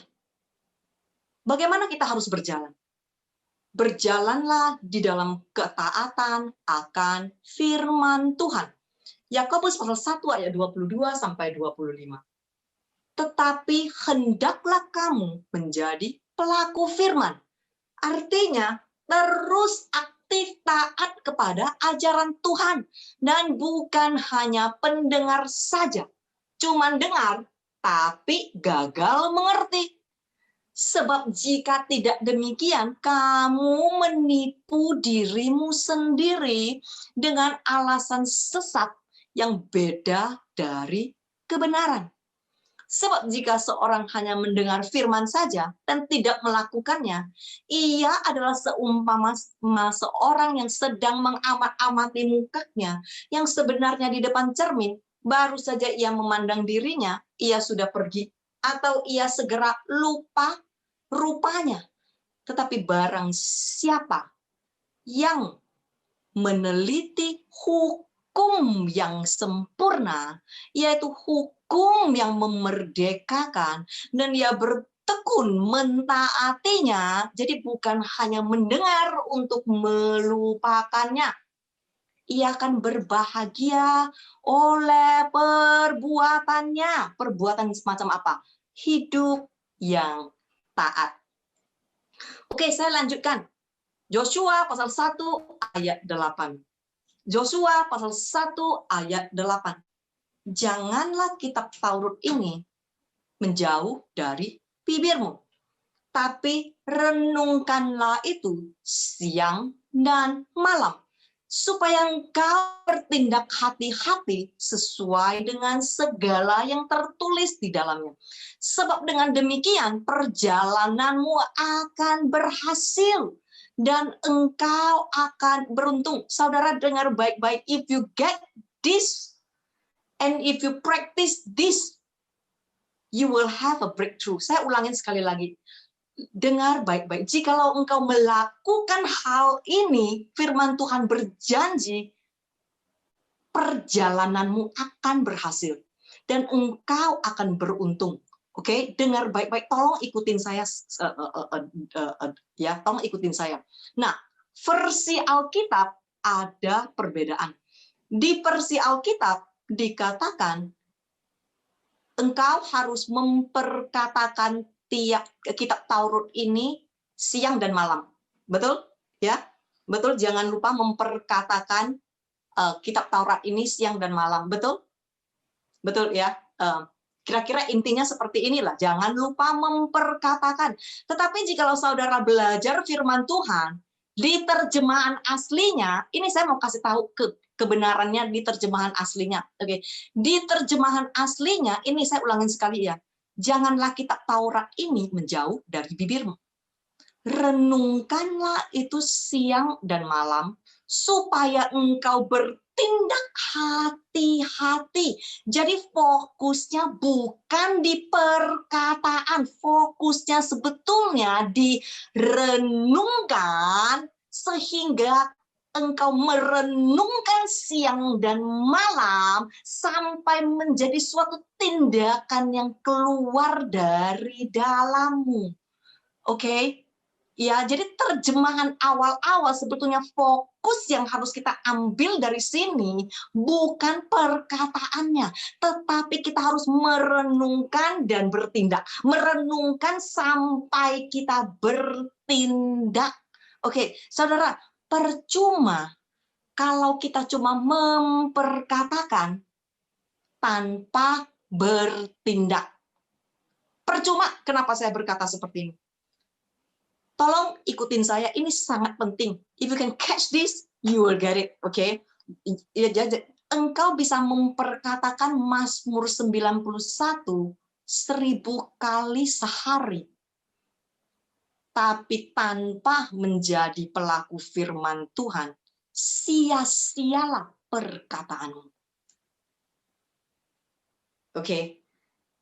Bagaimana kita harus berjalan? Berjalanlah di dalam ketaatan akan firman Tuhan. Yakobus pasal 1 ayat 22 sampai 25. Tetapi hendaklah kamu menjadi pelaku firman. Artinya terus aktif taat kepada ajaran Tuhan dan bukan hanya pendengar saja. Cuman dengar tapi gagal mengerti. Sebab jika tidak demikian, kamu menipu dirimu sendiri dengan alasan sesat yang beda dari kebenaran. Sebab jika seorang hanya mendengar firman saja dan tidak melakukannya, ia adalah seumpama seorang yang sedang mengamat-amati mukanya, yang sebenarnya di depan cermin, baru saja ia memandang dirinya, ia sudah pergi, atau ia segera lupa rupanya. Tetapi barang siapa yang meneliti hukum yang sempurna, yaitu hukum yang memerdekakan, dan ia bertekun mentaatinya, jadi bukan hanya mendengar untuk melupakannya. Ia akan berbahagia oleh perbuatannya. Perbuatan semacam apa? Hidup yang taat. Oke, saya lanjutkan. Joshua pasal 1 ayat 8. Joshua pasal 1 ayat 8. Janganlah kitab Taurat ini menjauh dari bibirmu, tapi renungkanlah itu siang dan malam, supaya engkau bertindak hati-hati sesuai dengan segala yang tertulis di dalamnya. Sebab dengan demikian perjalananmu akan berhasil dan engkau akan beruntung. Saudara dengar baik-baik, if you get this and if you practice this, you will have a breakthrough. Saya ulangin sekali lagi. Dengar baik-baik, jikalau engkau melakukan hal ini, firman Tuhan berjanji, perjalananmu akan berhasil dan engkau akan beruntung. Oke, dengar baik-baik, tolong ikutin saya, ya, tolong ikutin saya. Nah, versi Alkitab ada perbedaan. Di versi Alkitab dikatakan engkau harus memperkatakan tiap kitab Taurat ini siang dan malam. Betul? Ya? Betul, jangan lupa memperkatakan kitab Taurat ini siang dan malam. Betul? Betul ya? Kira-kira intinya seperti inilah. Jangan lupa memperkatakan. Tetapi jikalau saudara belajar firman Tuhan, di terjemahan aslinya, ini saya mau kasih tahu kebenarannya di terjemahan aslinya. Oke. Di terjemahan aslinya, ini saya ulangin sekali ya. Janganlah kitab Taurat ini menjauh dari bibirmu. Renungkanlah itu siang dan malam, supaya engkau bertindak hati-hati. Jadi fokusnya bukan di perkataan, fokusnya sebetulnya di renungkan, sehingga engkau merenungkan siang dan malam sampai menjadi suatu tindakan yang keluar dari dalammu. Oke? Ya, jadi terjemahan awal-awal sebetulnya fokus yang harus kita ambil dari sini bukan perkataannya, tetapi kita harus merenungkan dan bertindak. Merenungkan sampai kita bertindak. Oke, saudara, percuma kalau kita cuma memperkatakan tanpa bertindak. Percuma, kenapa saya berkata seperti ini? Tolong ikutin saya, ini sangat penting. If you can catch this, you will get it, okay? engkau bisa memperkatakan Mazmur 91 1000 kali sehari, tapi tanpa menjadi pelaku firman Tuhan, sia-sialah perkataanmu. Oke,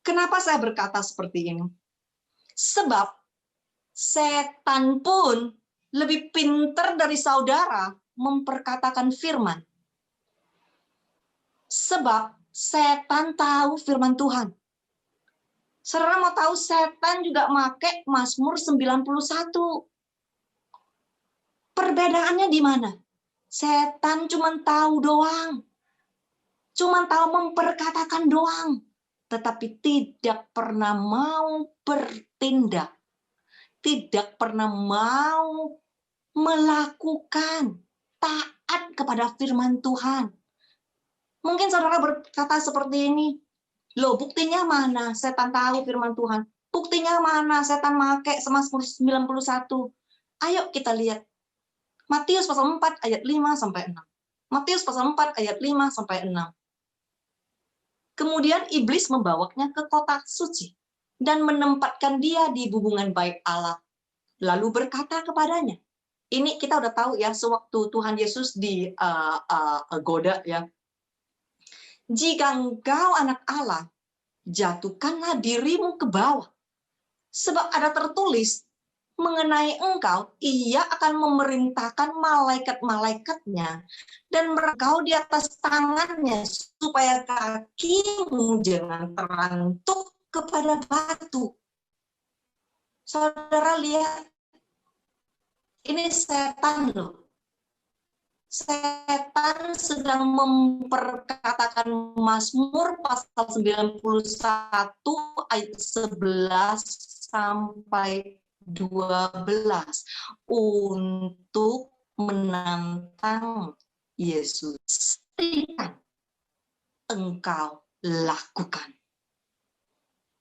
kenapa saya berkata seperti ini? Sebab setan pun lebih pintar dari saudara memperkatakan firman. Sebab setan tahu firman Tuhan. Saudara mau tahu, setan juga pakai Mazmur 91. Perbedaannya di mana? Setan cuma tahu doang. Cuma tahu memperkatakan doang. Tetapi tidak pernah mau bertindak. Tidak pernah mau melakukan taat kepada firman Tuhan. Mungkin saudara berkata seperti ini, loh buktinya mana setan tahu firman Tuhan? Buktinya mana setan pakai Mazmur 91? Ayo kita lihat. Matius pasal 4 ayat 5-6. Matius pasal 4 ayat 5-6. Kemudian iblis membawanya ke kota suci dan menempatkan dia di hubungan baik Allah. Lalu berkata kepadanya, ini kita udah tahu ya, sewaktu Tuhan Yesus digoda ya. Jika engkau anak Allah, jatuhkanlah dirimu ke bawah. Sebab ada tertulis, mengenai engkau, ia akan memerintahkan malaikat-malaikatnya, dan engkau di atas tangannya, supaya kakimu jangan terantuk kepada batu. Saudara lihat, ini setan loh. Setan sedang memperkatakan Mazmur pasal 91 ayat 11-12 untuk menantang Yesus. Pastikan engkau lakukan.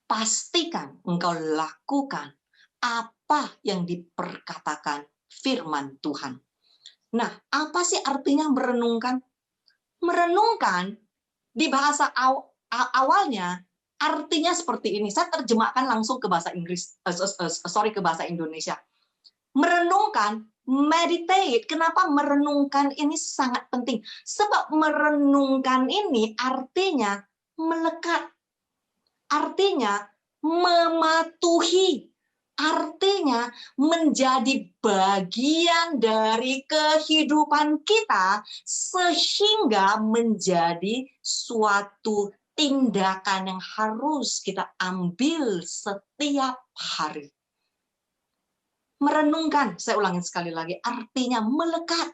Pastikan engkau lakukan apa yang diperkatakan firman Tuhan. Nah, apa sih artinya merenungkan? Merenungkan di bahasa awalnya artinya seperti ini. Saya terjemahkan langsung ke bahasa Inggris, ke bahasa Indonesia. Merenungkan, meditate. Kenapa merenungkan ini sangat penting? Sebab merenungkan ini artinya melekat. Artinya mematuhi. Artinya menjadi bagian dari kehidupan kita sehingga menjadi suatu tindakan yang harus kita ambil setiap hari. Merenungkan, saya ulangi sekali lagi, artinya melekat,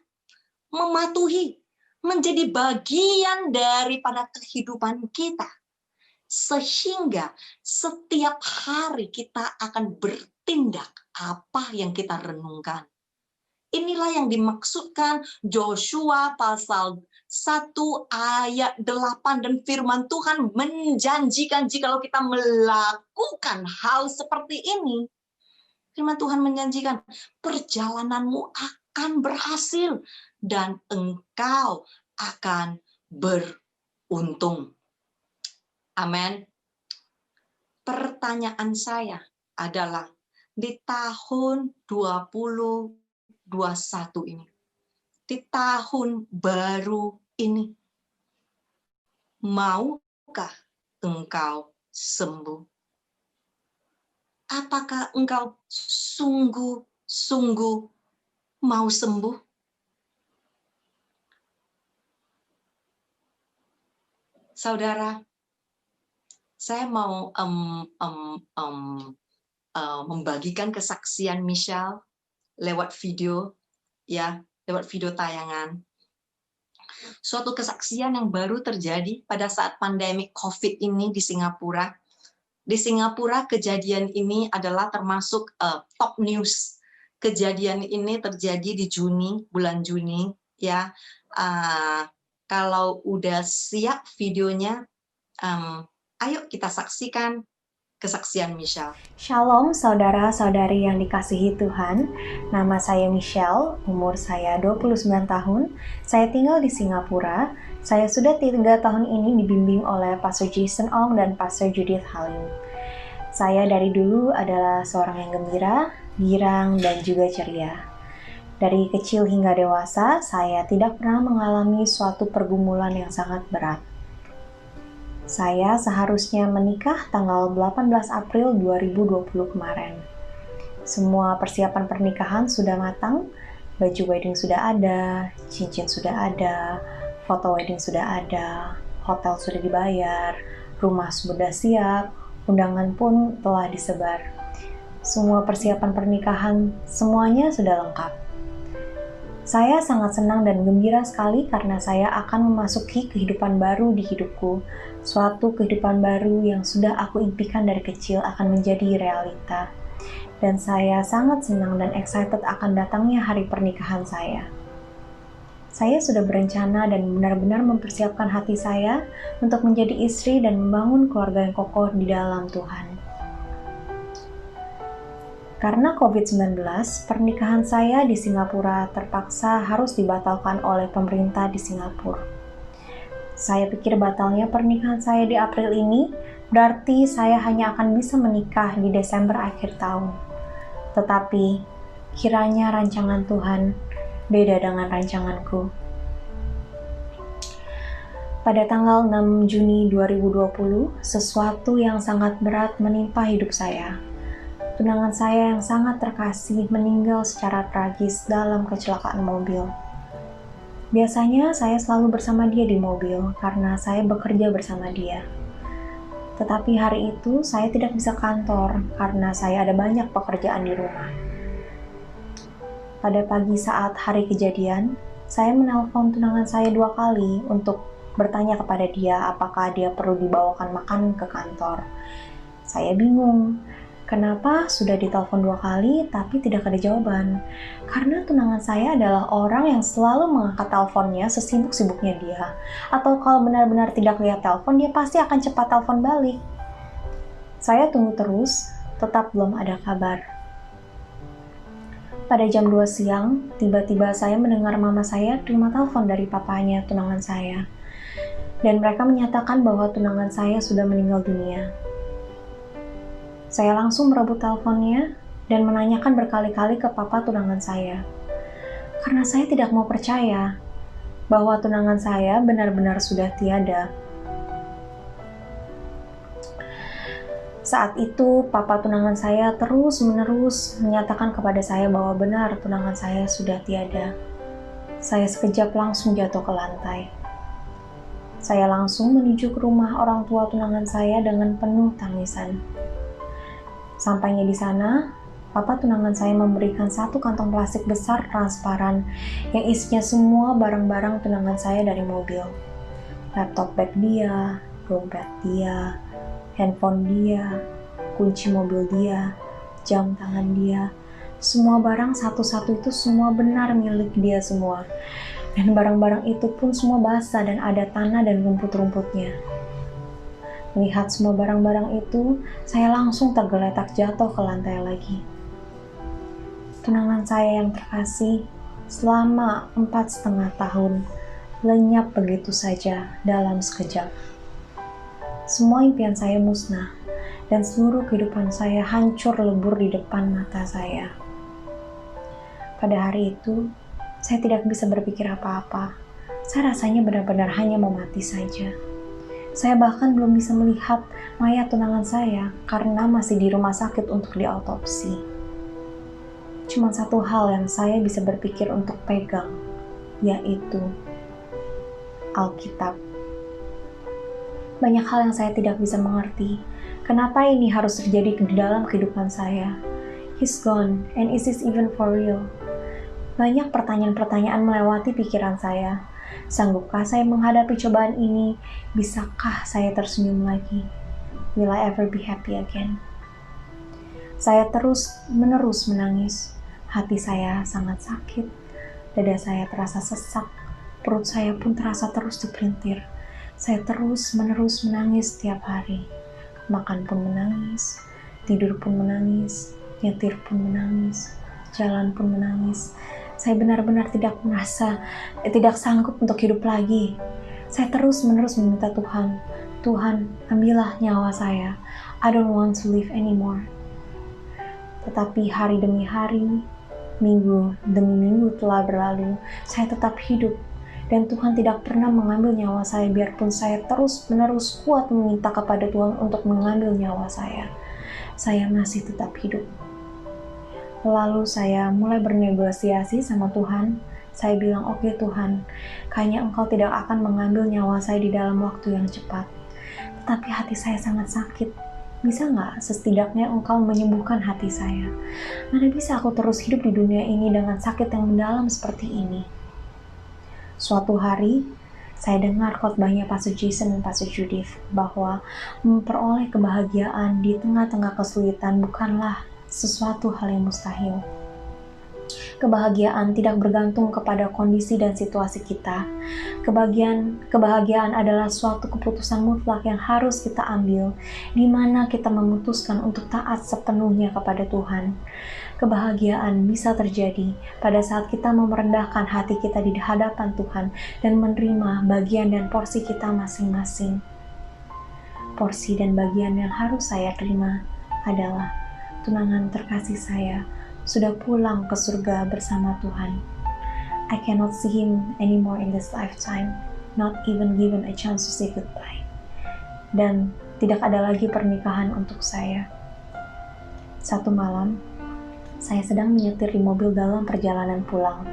mematuhi, menjadi bagian daripada kehidupan kita. Sehingga setiap hari kita akan bertindak apa yang kita renungkan. Inilah yang dimaksudkan Joshua pasal 1 ayat 8, dan firman Tuhan menjanjikan jikalau kita melakukan hal seperti ini, firman Tuhan menjanjikan perjalananmu akan berhasil dan engkau akan beruntung. Amin. Pertanyaan saya adalah di tahun 2021 ini, di tahun baru ini, maukah engkau sembuh? Apakah engkau sungguh-sungguh mau sembuh? Saudara, saya mau membagikan kesaksian Michelle lewat video, ya, lewat video tayangan. Suatu kesaksian yang baru terjadi pada saat pandemi COVID ini di Singapura. Di Singapura kejadian ini adalah termasuk top news. Kejadian ini terjadi di bulan Juni, ya. Kalau udah siap videonya, ayo kita saksikan kesaksian Michelle. Shalom saudara-saudari yang dikasihi Tuhan. Nama saya Michelle, umur saya 29 tahun. Saya tinggal di Singapura. Saya sudah 3 tahun ini dibimbing oleh Pastor Jason Ong dan Pastor Judith Halim. Saya dari dulu adalah seorang yang gembira, girang, dan juga ceria. Dari kecil hingga dewasa, saya tidak pernah mengalami suatu pergumulan yang sangat berat. Saya seharusnya menikah tanggal 18 April 2020 kemarin. Semua persiapan pernikahan sudah matang, baju wedding sudah ada, cincin sudah ada, foto wedding sudah ada, hotel sudah dibayar, rumah sudah siap, undangan pun telah disebar. Semua persiapan pernikahan, semuanya sudah lengkap. Saya sangat senang dan gembira sekali karena saya akan memasuki kehidupan baru di hidupku. Suatu kehidupan baru yang sudah aku impikan dari kecil akan menjadi realita. Dan saya sangat senang dan excited akan datangnya hari pernikahan saya. Saya sudah berencana dan benar-benar mempersiapkan hati saya untuk menjadi istri dan membangun keluarga yang kokoh di dalam Tuhan. Karena COVID-19, pernikahan saya di Singapura terpaksa harus dibatalkan oleh pemerintah di Singapura. Saya pikir batalnya pernikahan saya di April ini berarti saya hanya akan bisa menikah di Desember akhir tahun. Tetapi, kiranya rancangan Tuhan beda dengan rancanganku. Pada tanggal 6 Juni 2020, sesuatu yang sangat berat menimpa hidup saya. Tunangan saya yang sangat terkasih meninggal secara tragis dalam kecelakaan mobil. Biasanya saya selalu bersama dia di mobil karena saya bekerja bersama dia. Tetapi hari itu saya tidak bisa kantor karena saya ada banyak pekerjaan di rumah. Pada pagi saat hari kejadian, saya menelpon tunangan saya 2 kali untuk bertanya kepada dia apakah dia perlu dibawakan makan ke kantor. Saya bingung. Kenapa sudah ditelepon 2 kali tapi tidak ada jawaban? Karena tunangan saya adalah orang yang selalu mengangkat teleponnya sesibuk-sibuknya dia. Atau kalau benar-benar tidak lihat telepon, dia pasti akan cepat telepon balik. Saya tunggu terus, tetap belum ada kabar. Pada jam 2 siang, tiba-tiba saya mendengar mama saya terima telepon dari papanya tunangan saya. Dan mereka menyatakan bahwa tunangan saya sudah meninggal dunia. Saya langsung merebut teleponnya dan menanyakan berkali-kali ke papa tunangan saya. Karena saya tidak mau percaya bahwa tunangan saya benar-benar sudah tiada. Saat itu, papa tunangan saya terus-menerus menyatakan kepada saya bahwa benar tunangan saya sudah tiada. Saya sekejap langsung jatuh ke lantai. Saya langsung menuju ke rumah orang tua tunangan saya dengan penuh tangisan. Sampainya di sana, papa tunangan saya memberikan 1 kantong plastik besar transparan yang isinya semua barang-barang tunangan saya dari mobil. Laptop bag dia, dompet dia, handphone dia, kunci mobil dia, jam tangan dia. Semua barang satu-satu itu semua benar milik dia semua. Dan barang-barang itu pun semua basah dan ada tanah dan rumput-rumputnya. Melihat semua barang-barang itu, saya langsung tergeletak jatuh ke lantai lagi. Tunangan saya yang terkasih selama 4,5 tahun lenyap begitu saja dalam sekejap. Semua impian saya musnah dan seluruh kehidupan saya hancur lebur di depan mata saya. Pada hari itu, saya tidak bisa berpikir apa-apa. Saya rasanya benar-benar hanya mau mati saja. Saya bahkan belum bisa melihat mayat tunangan saya karena masih di rumah sakit untuk diautopsi. Cuma satu hal yang saya bisa berpikir untuk pegang, yaitu Alkitab. Banyak hal yang saya tidak bisa mengerti. Kenapa ini harus terjadi di dalam kehidupan saya? He's gone, and is this even for real? Banyak pertanyaan-pertanyaan melewati pikiran saya. Sanggupkah saya menghadapi cobaan ini? Bisakah saya tersenyum lagi? Will I ever be happy again? Saya terus-menerus menangis. Hati saya sangat sakit. Dada saya terasa sesak. Perut saya pun terasa terus dipelintir. Saya terus-menerus menangis setiap hari. Makan pun menangis, tidur pun menangis, nyetir pun menangis, jalan pun menangis. Saya benar-benar tidak sanggup untuk hidup lagi. Saya terus-menerus meminta Tuhan, Tuhan, ambillah nyawa saya. I don't want to live anymore. Tetapi hari demi hari, minggu demi minggu telah berlalu, saya tetap hidup. Dan Tuhan tidak pernah mengambil nyawa saya, biarpun saya terus-menerus kuat meminta kepada Tuhan untuk mengambil nyawa saya. Saya masih tetap hidup. Lalu saya mulai bernegosiasi sama Tuhan. Saya bilang, oke Tuhan, kayaknya Engkau tidak akan mengambil nyawa saya di dalam waktu yang cepat. Tetapi hati saya sangat sakit. Bisa nggak setidaknya Engkau menyembuhkan hati saya? Mana bisa aku terus hidup di dunia ini dengan sakit yang mendalam seperti ini? Suatu hari, saya dengar khotbahnya Pastor Jason dan Pastor Judith bahwa memperoleh kebahagiaan di tengah-tengah kesulitan bukanlah sesuatu hal yang mustahil. Kebahagiaan tidak bergantung kepada kondisi dan situasi kita. Kebahagiaan adalah suatu keputusan mutlak yang harus kita ambil, di mana kita memutuskan untuk taat sepenuhnya kepada Tuhan. Kebahagiaan bisa terjadi pada saat kita mau merendahkan hati kita di hadapan Tuhan dan menerima bagian dan porsi kita masing-masing. Porsi dan bagian yang harus saya terima adalah tunangan terkasih saya sudah pulang ke surga bersama Tuhan. I cannot see him anymore in this lifetime, not even given a chance to say goodbye. Dan tidak ada lagi pernikahan untuk saya. Satu malam, saya sedang menyetir di mobil dalam perjalanan pulang.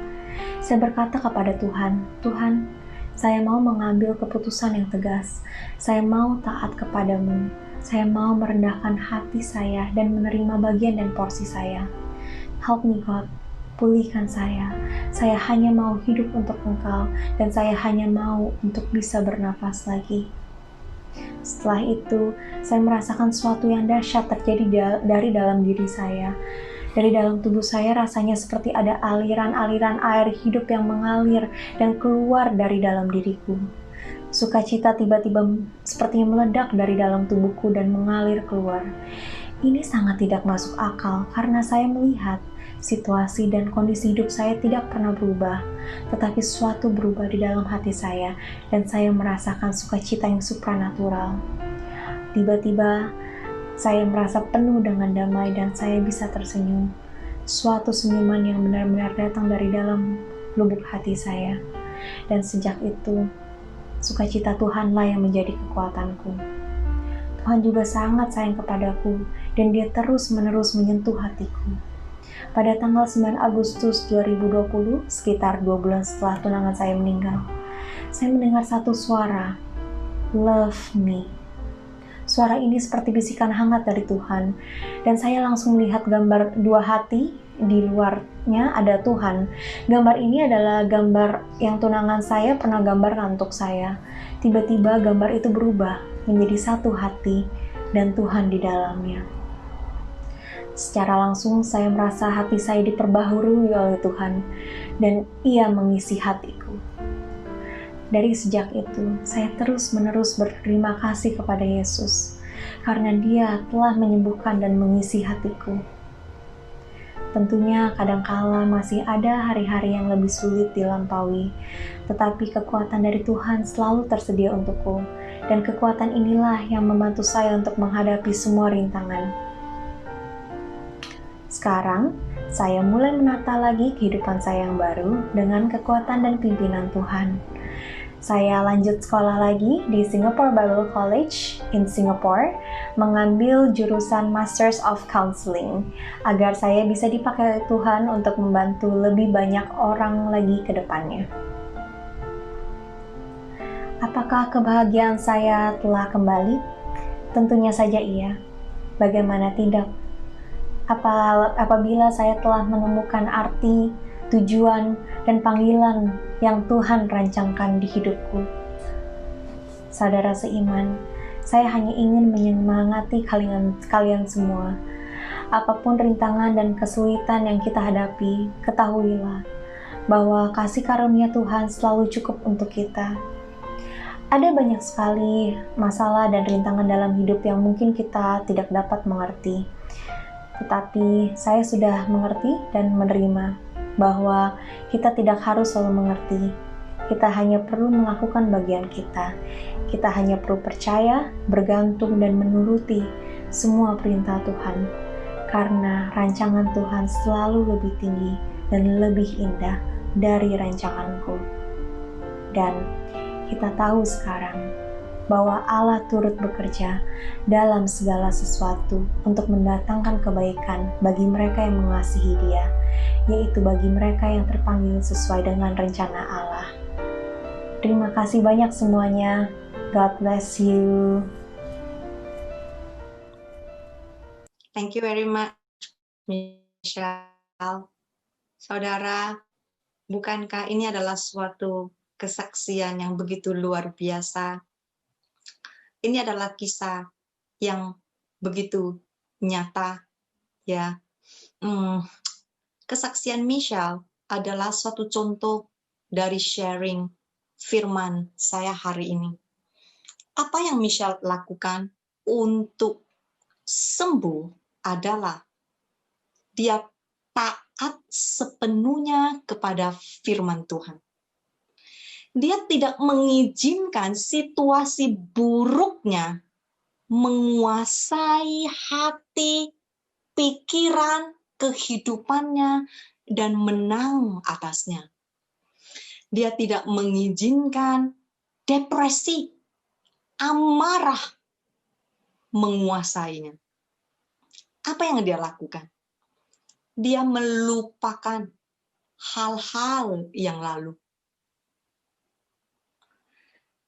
Saya berkata kepada Tuhan, Tuhan, saya mau mengambil keputusan yang tegas. Saya mau taat kepadamu. Saya mau merendahkan hati saya dan menerima bagian dan porsi saya. Help me God, pulihkan saya. Saya hanya mau hidup untuk Engkau dan saya hanya mau untuk bisa bernafas lagi. Setelah itu, saya merasakan sesuatu yang dahsyat terjadi dari dalam diri saya. Dari dalam tubuh saya rasanya seperti ada aliran-aliran air hidup yang mengalir dan keluar dari dalam diriku. Sukacita tiba-tiba seperti meledak dari dalam tubuhku dan mengalir keluar. Ini sangat tidak masuk akal karena saya melihat situasi dan kondisi hidup saya tidak pernah berubah, tetapi sesuatu berubah di dalam hati saya dan saya merasakan sukacita yang supranatural. Tiba-tiba saya merasa penuh dengan damai dan saya bisa tersenyum. Suatu senyuman yang benar-benar datang dari dalam lubuk hati saya. Dan sejak itu, sukacita Tuhanlah yang menjadi kekuatanku. Tuhan juga sangat sayang kepadaku dan Dia terus-menerus menyentuh hatiku. Pada tanggal 9 Agustus 2020, sekitar 2 bulan setelah tunangan saya meninggal, saya mendengar satu suara, "Love me." Suara ini seperti bisikan hangat dari Tuhan, dan saya langsung melihat gambar dua hati, di luarnya ada Tuhan. Gambar ini adalah gambar yang tunangan saya pernah gambarkan untuk saya. Tiba-tiba gambar itu berubah menjadi satu hati dan Tuhan di dalamnya. Secara langsung saya merasa hati saya diperbaharui oleh Tuhan dan Ia mengisi hatiku. Dari sejak itu, saya terus-menerus berterima kasih kepada Yesus karena Dia telah menyembuhkan dan mengisi hatiku. Tentunya kadangkala masih ada hari-hari yang lebih sulit dilampaui, tetapi kekuatan dari Tuhan selalu tersedia untukku, dan kekuatan inilah yang membantu saya untuk menghadapi semua rintangan. Sekarang, saya mulai menata lagi kehidupan saya yang baru dengan kekuatan dan pimpinan Tuhan. Saya lanjut sekolah lagi di Singapore Bible College in Singapore, mengambil jurusan Masters of Counseling, agar saya bisa dipakai oleh Tuhan untuk membantu lebih banyak orang lagi ke depannya. Apakah kebahagiaan saya telah kembali? Tentunya saja iya. Bagaimana tidak? Apabila saya telah menemukan arti, tujuan, dan panggilan yang Tuhan rancangkan di hidupku. Saudara seiman, saya hanya ingin menyemangati kalian semua. Apapun rintangan dan kesulitan yang kita hadapi, ketahuilah bahwa kasih karunia Tuhan selalu cukup untuk kita. Ada banyak sekali masalah dan rintangan dalam hidup yang mungkin kita tidak dapat mengerti. Tetapi saya sudah mengerti dan menerima bahwa kita tidak harus selalu mengerti. Kita hanya perlu melakukan bagian kita. Kita hanya perlu percaya, bergantung, dan menuruti semua perintah Tuhan. Karena rancangan Tuhan selalu lebih tinggi dan lebih indah dari rancanganku. Dan kita tahu sekarang bahwa Allah turut bekerja dalam segala sesuatu untuk mendatangkan kebaikan bagi mereka yang mengasihi Dia, yaitu bagi mereka yang terpanggil sesuai dengan rencana Allah. Terima kasih banyak semuanya. God bless you. Thank you very much, Michelle. Saudara, bukankah ini adalah suatu kesaksian yang begitu luar biasa? Ini adalah kisah yang begitu nyata, ya. Kesaksian Michelle adalah suatu contoh dari sharing firman saya hari ini. Apa yang Michelle lakukan untuk sembuh adalah dia taat sepenuhnya kepada firman Tuhan. Dia tidak mengizinkan situasi buruknya menguasai hati, pikiran, kehidupannya, dan menang atasnya. Dia tidak mengizinkan depresi, amarah menguasainya. Apa yang dia lakukan? Dia melupakan hal-hal yang lalu.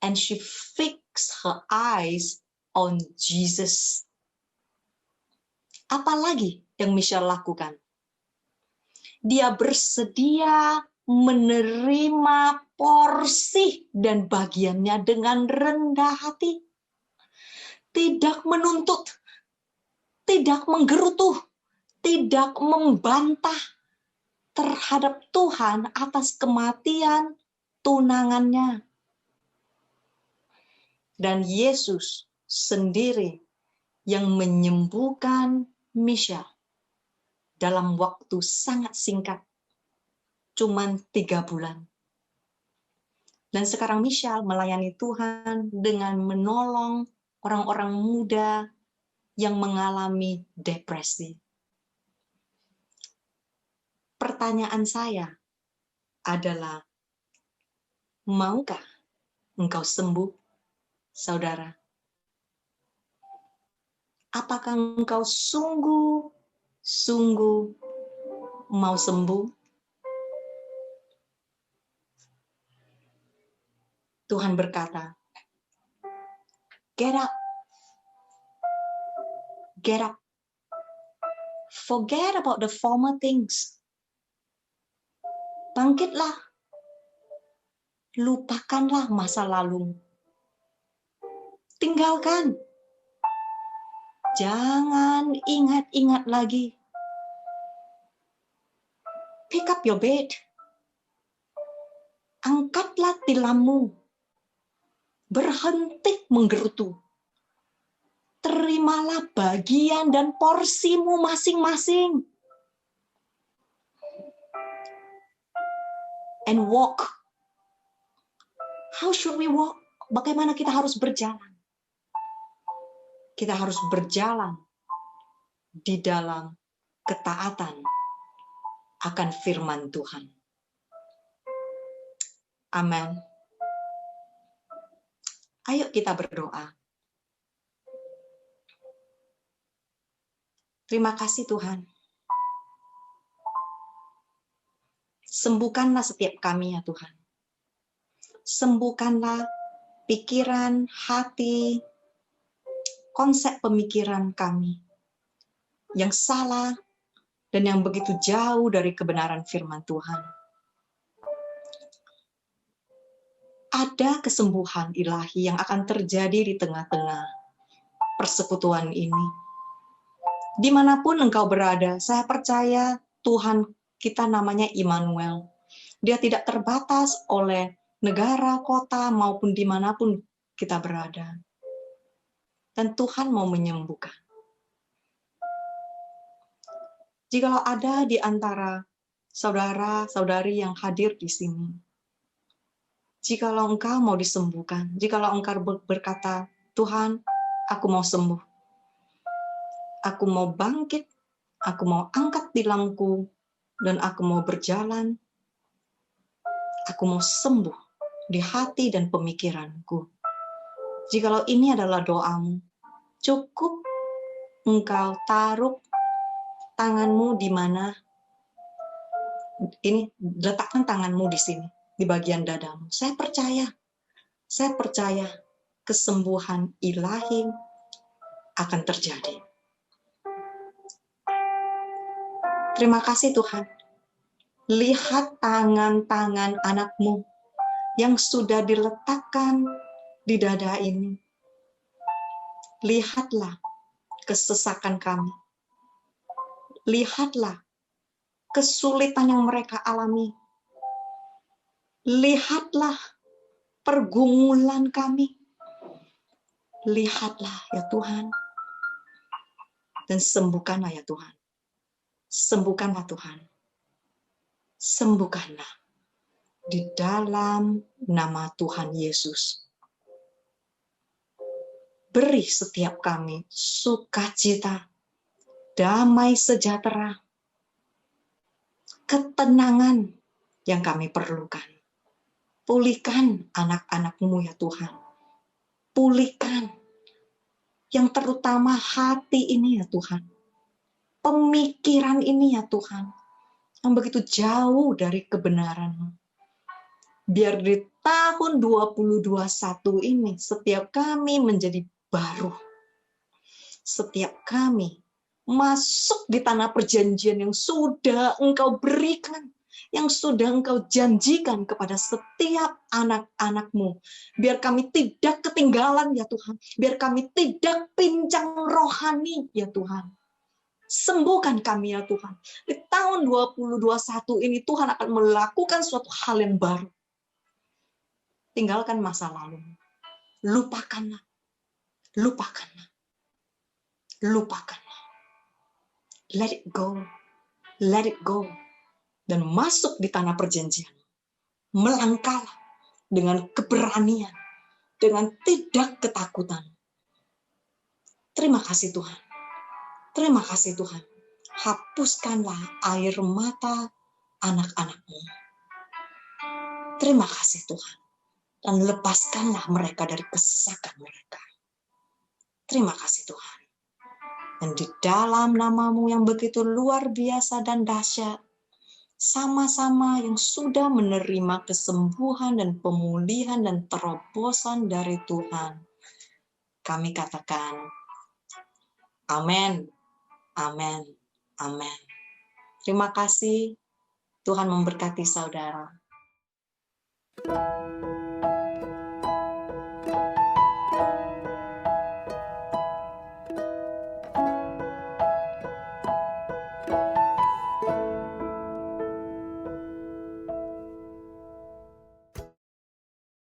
And she fixed her eyes on Jesus. Apalagi yang Michelle lakukan? Dia bersedia menerima porsi dan bagiannya dengan rendah hati. Tidak menuntut, tidak menggerutu, tidak membantah terhadap Tuhan atas kematian tunangannya. Dan Yesus sendiri yang menyembuhkan Michelle dalam waktu sangat singkat, cuman 3 bulan. Dan sekarang Michelle melayani Tuhan dengan menolong orang-orang muda yang mengalami depresi. Pertanyaan saya adalah, maukah engkau sembuh, saudara? Apakah engkau sungguh mau sembuh? Tuhan berkata, get up. Get up. Forget about the former things. Bangkitlah. Lupakanlah masa lalu. Tinggalkan. Jangan ingat-ingat lagi. Pick up your bed. Angkatlah tilammu. Berhenti menggerutu. Terimalah bagian dan porsimu masing-masing. And walk. How should we walk? Bagaimana kita harus berjalan? Kita harus berjalan di dalam ketaatan akan firman Tuhan. Amin. Ayo kita berdoa. Terima kasih Tuhan. Sembuhkanlah setiap kami ya Tuhan. Sembuhkanlah pikiran, hati, konsep pemikiran kami yang salah dan yang begitu jauh dari kebenaran firman Tuhan. Ada kesembuhan ilahi yang akan terjadi di tengah-tengah persekutuan ini. Dimanapun engkau berada, saya percaya Tuhan kita namanya Immanuel. Dia tidak terbatas oleh negara, kota, maupun dimanapun kita berada. Dan Tuhan mau menyembuhkan. Jikalau ada di antara saudara-saudari yang hadir di sini, jikalau engkau mau disembuhkan, jikalau engkau berkata, Tuhan, aku mau sembuh. Aku mau bangkit, aku mau angkat tilangku, dan aku mau berjalan. Aku mau sembuh di hati dan pemikiranku. Jikalau ini adalah doamu, cukup engkau taruh tanganmu di mana? Ini, letakkan tanganmu di sini, di bagian dadamu. Saya percaya kesembuhan ilahi akan terjadi. Terima kasih Tuhan. Lihat tangan-tangan anakmu yang sudah diletakkan di dada ini. Lihatlah kesesakan kami. Lihatlah kesulitan yang mereka alami. Lihatlah pergumulan kami. Lihatlah ya Tuhan. Dan sembuhkanlah ya Tuhan. Sembuhkanlah Tuhan. Sembuhkanlah. Di dalam nama Tuhan Yesus. Beri setiap kami sukacita, damai sejahtera, ketenangan yang kami perlukan. Pulihkan anak-anak-Mu ya Tuhan. Pulihkan yang terutama hati ini ya Tuhan. Pemikiran ini ya Tuhan. Yang begitu jauh dari kebenaran-Mu. Biar di tahun 2021 ini setiap kami menjadi baru. Setiap kami masuk di tanah perjanjian yang sudah Engkau berikan, yang sudah Engkau janjikan kepada setiap anak-anak-Mu. Biar kami tidak ketinggalan ya Tuhan. Biar kami tidak pincang rohani ya Tuhan. Sembuhkan kami ya Tuhan. Di tahun 2021 ini Tuhan akan melakukan suatu hal yang baru. Tinggalkan masa lalu. Lupakanlah. Lupakanlah. Lupakanlah. Let it go. Let it go. Dan masuk di tanah perjanjian. Melangkahlah dengan keberanian. Dengan tidak ketakutan. Terima kasih Tuhan. Terima kasih Tuhan. Hapuskanlah air mata anak-anak-Mu. Terima kasih Tuhan. Dan lepaskanlah mereka dari kesesakan mereka. Terima kasih Tuhan. Dan di dalam nama-Mu yang begitu luar biasa dan dahsyat, sama-sama yang sudah menerima kesembuhan dan pemulihan dan terobosan dari Tuhan, kami katakan, amin, amin, amin. Terima kasih, Tuhan memberkati saudara.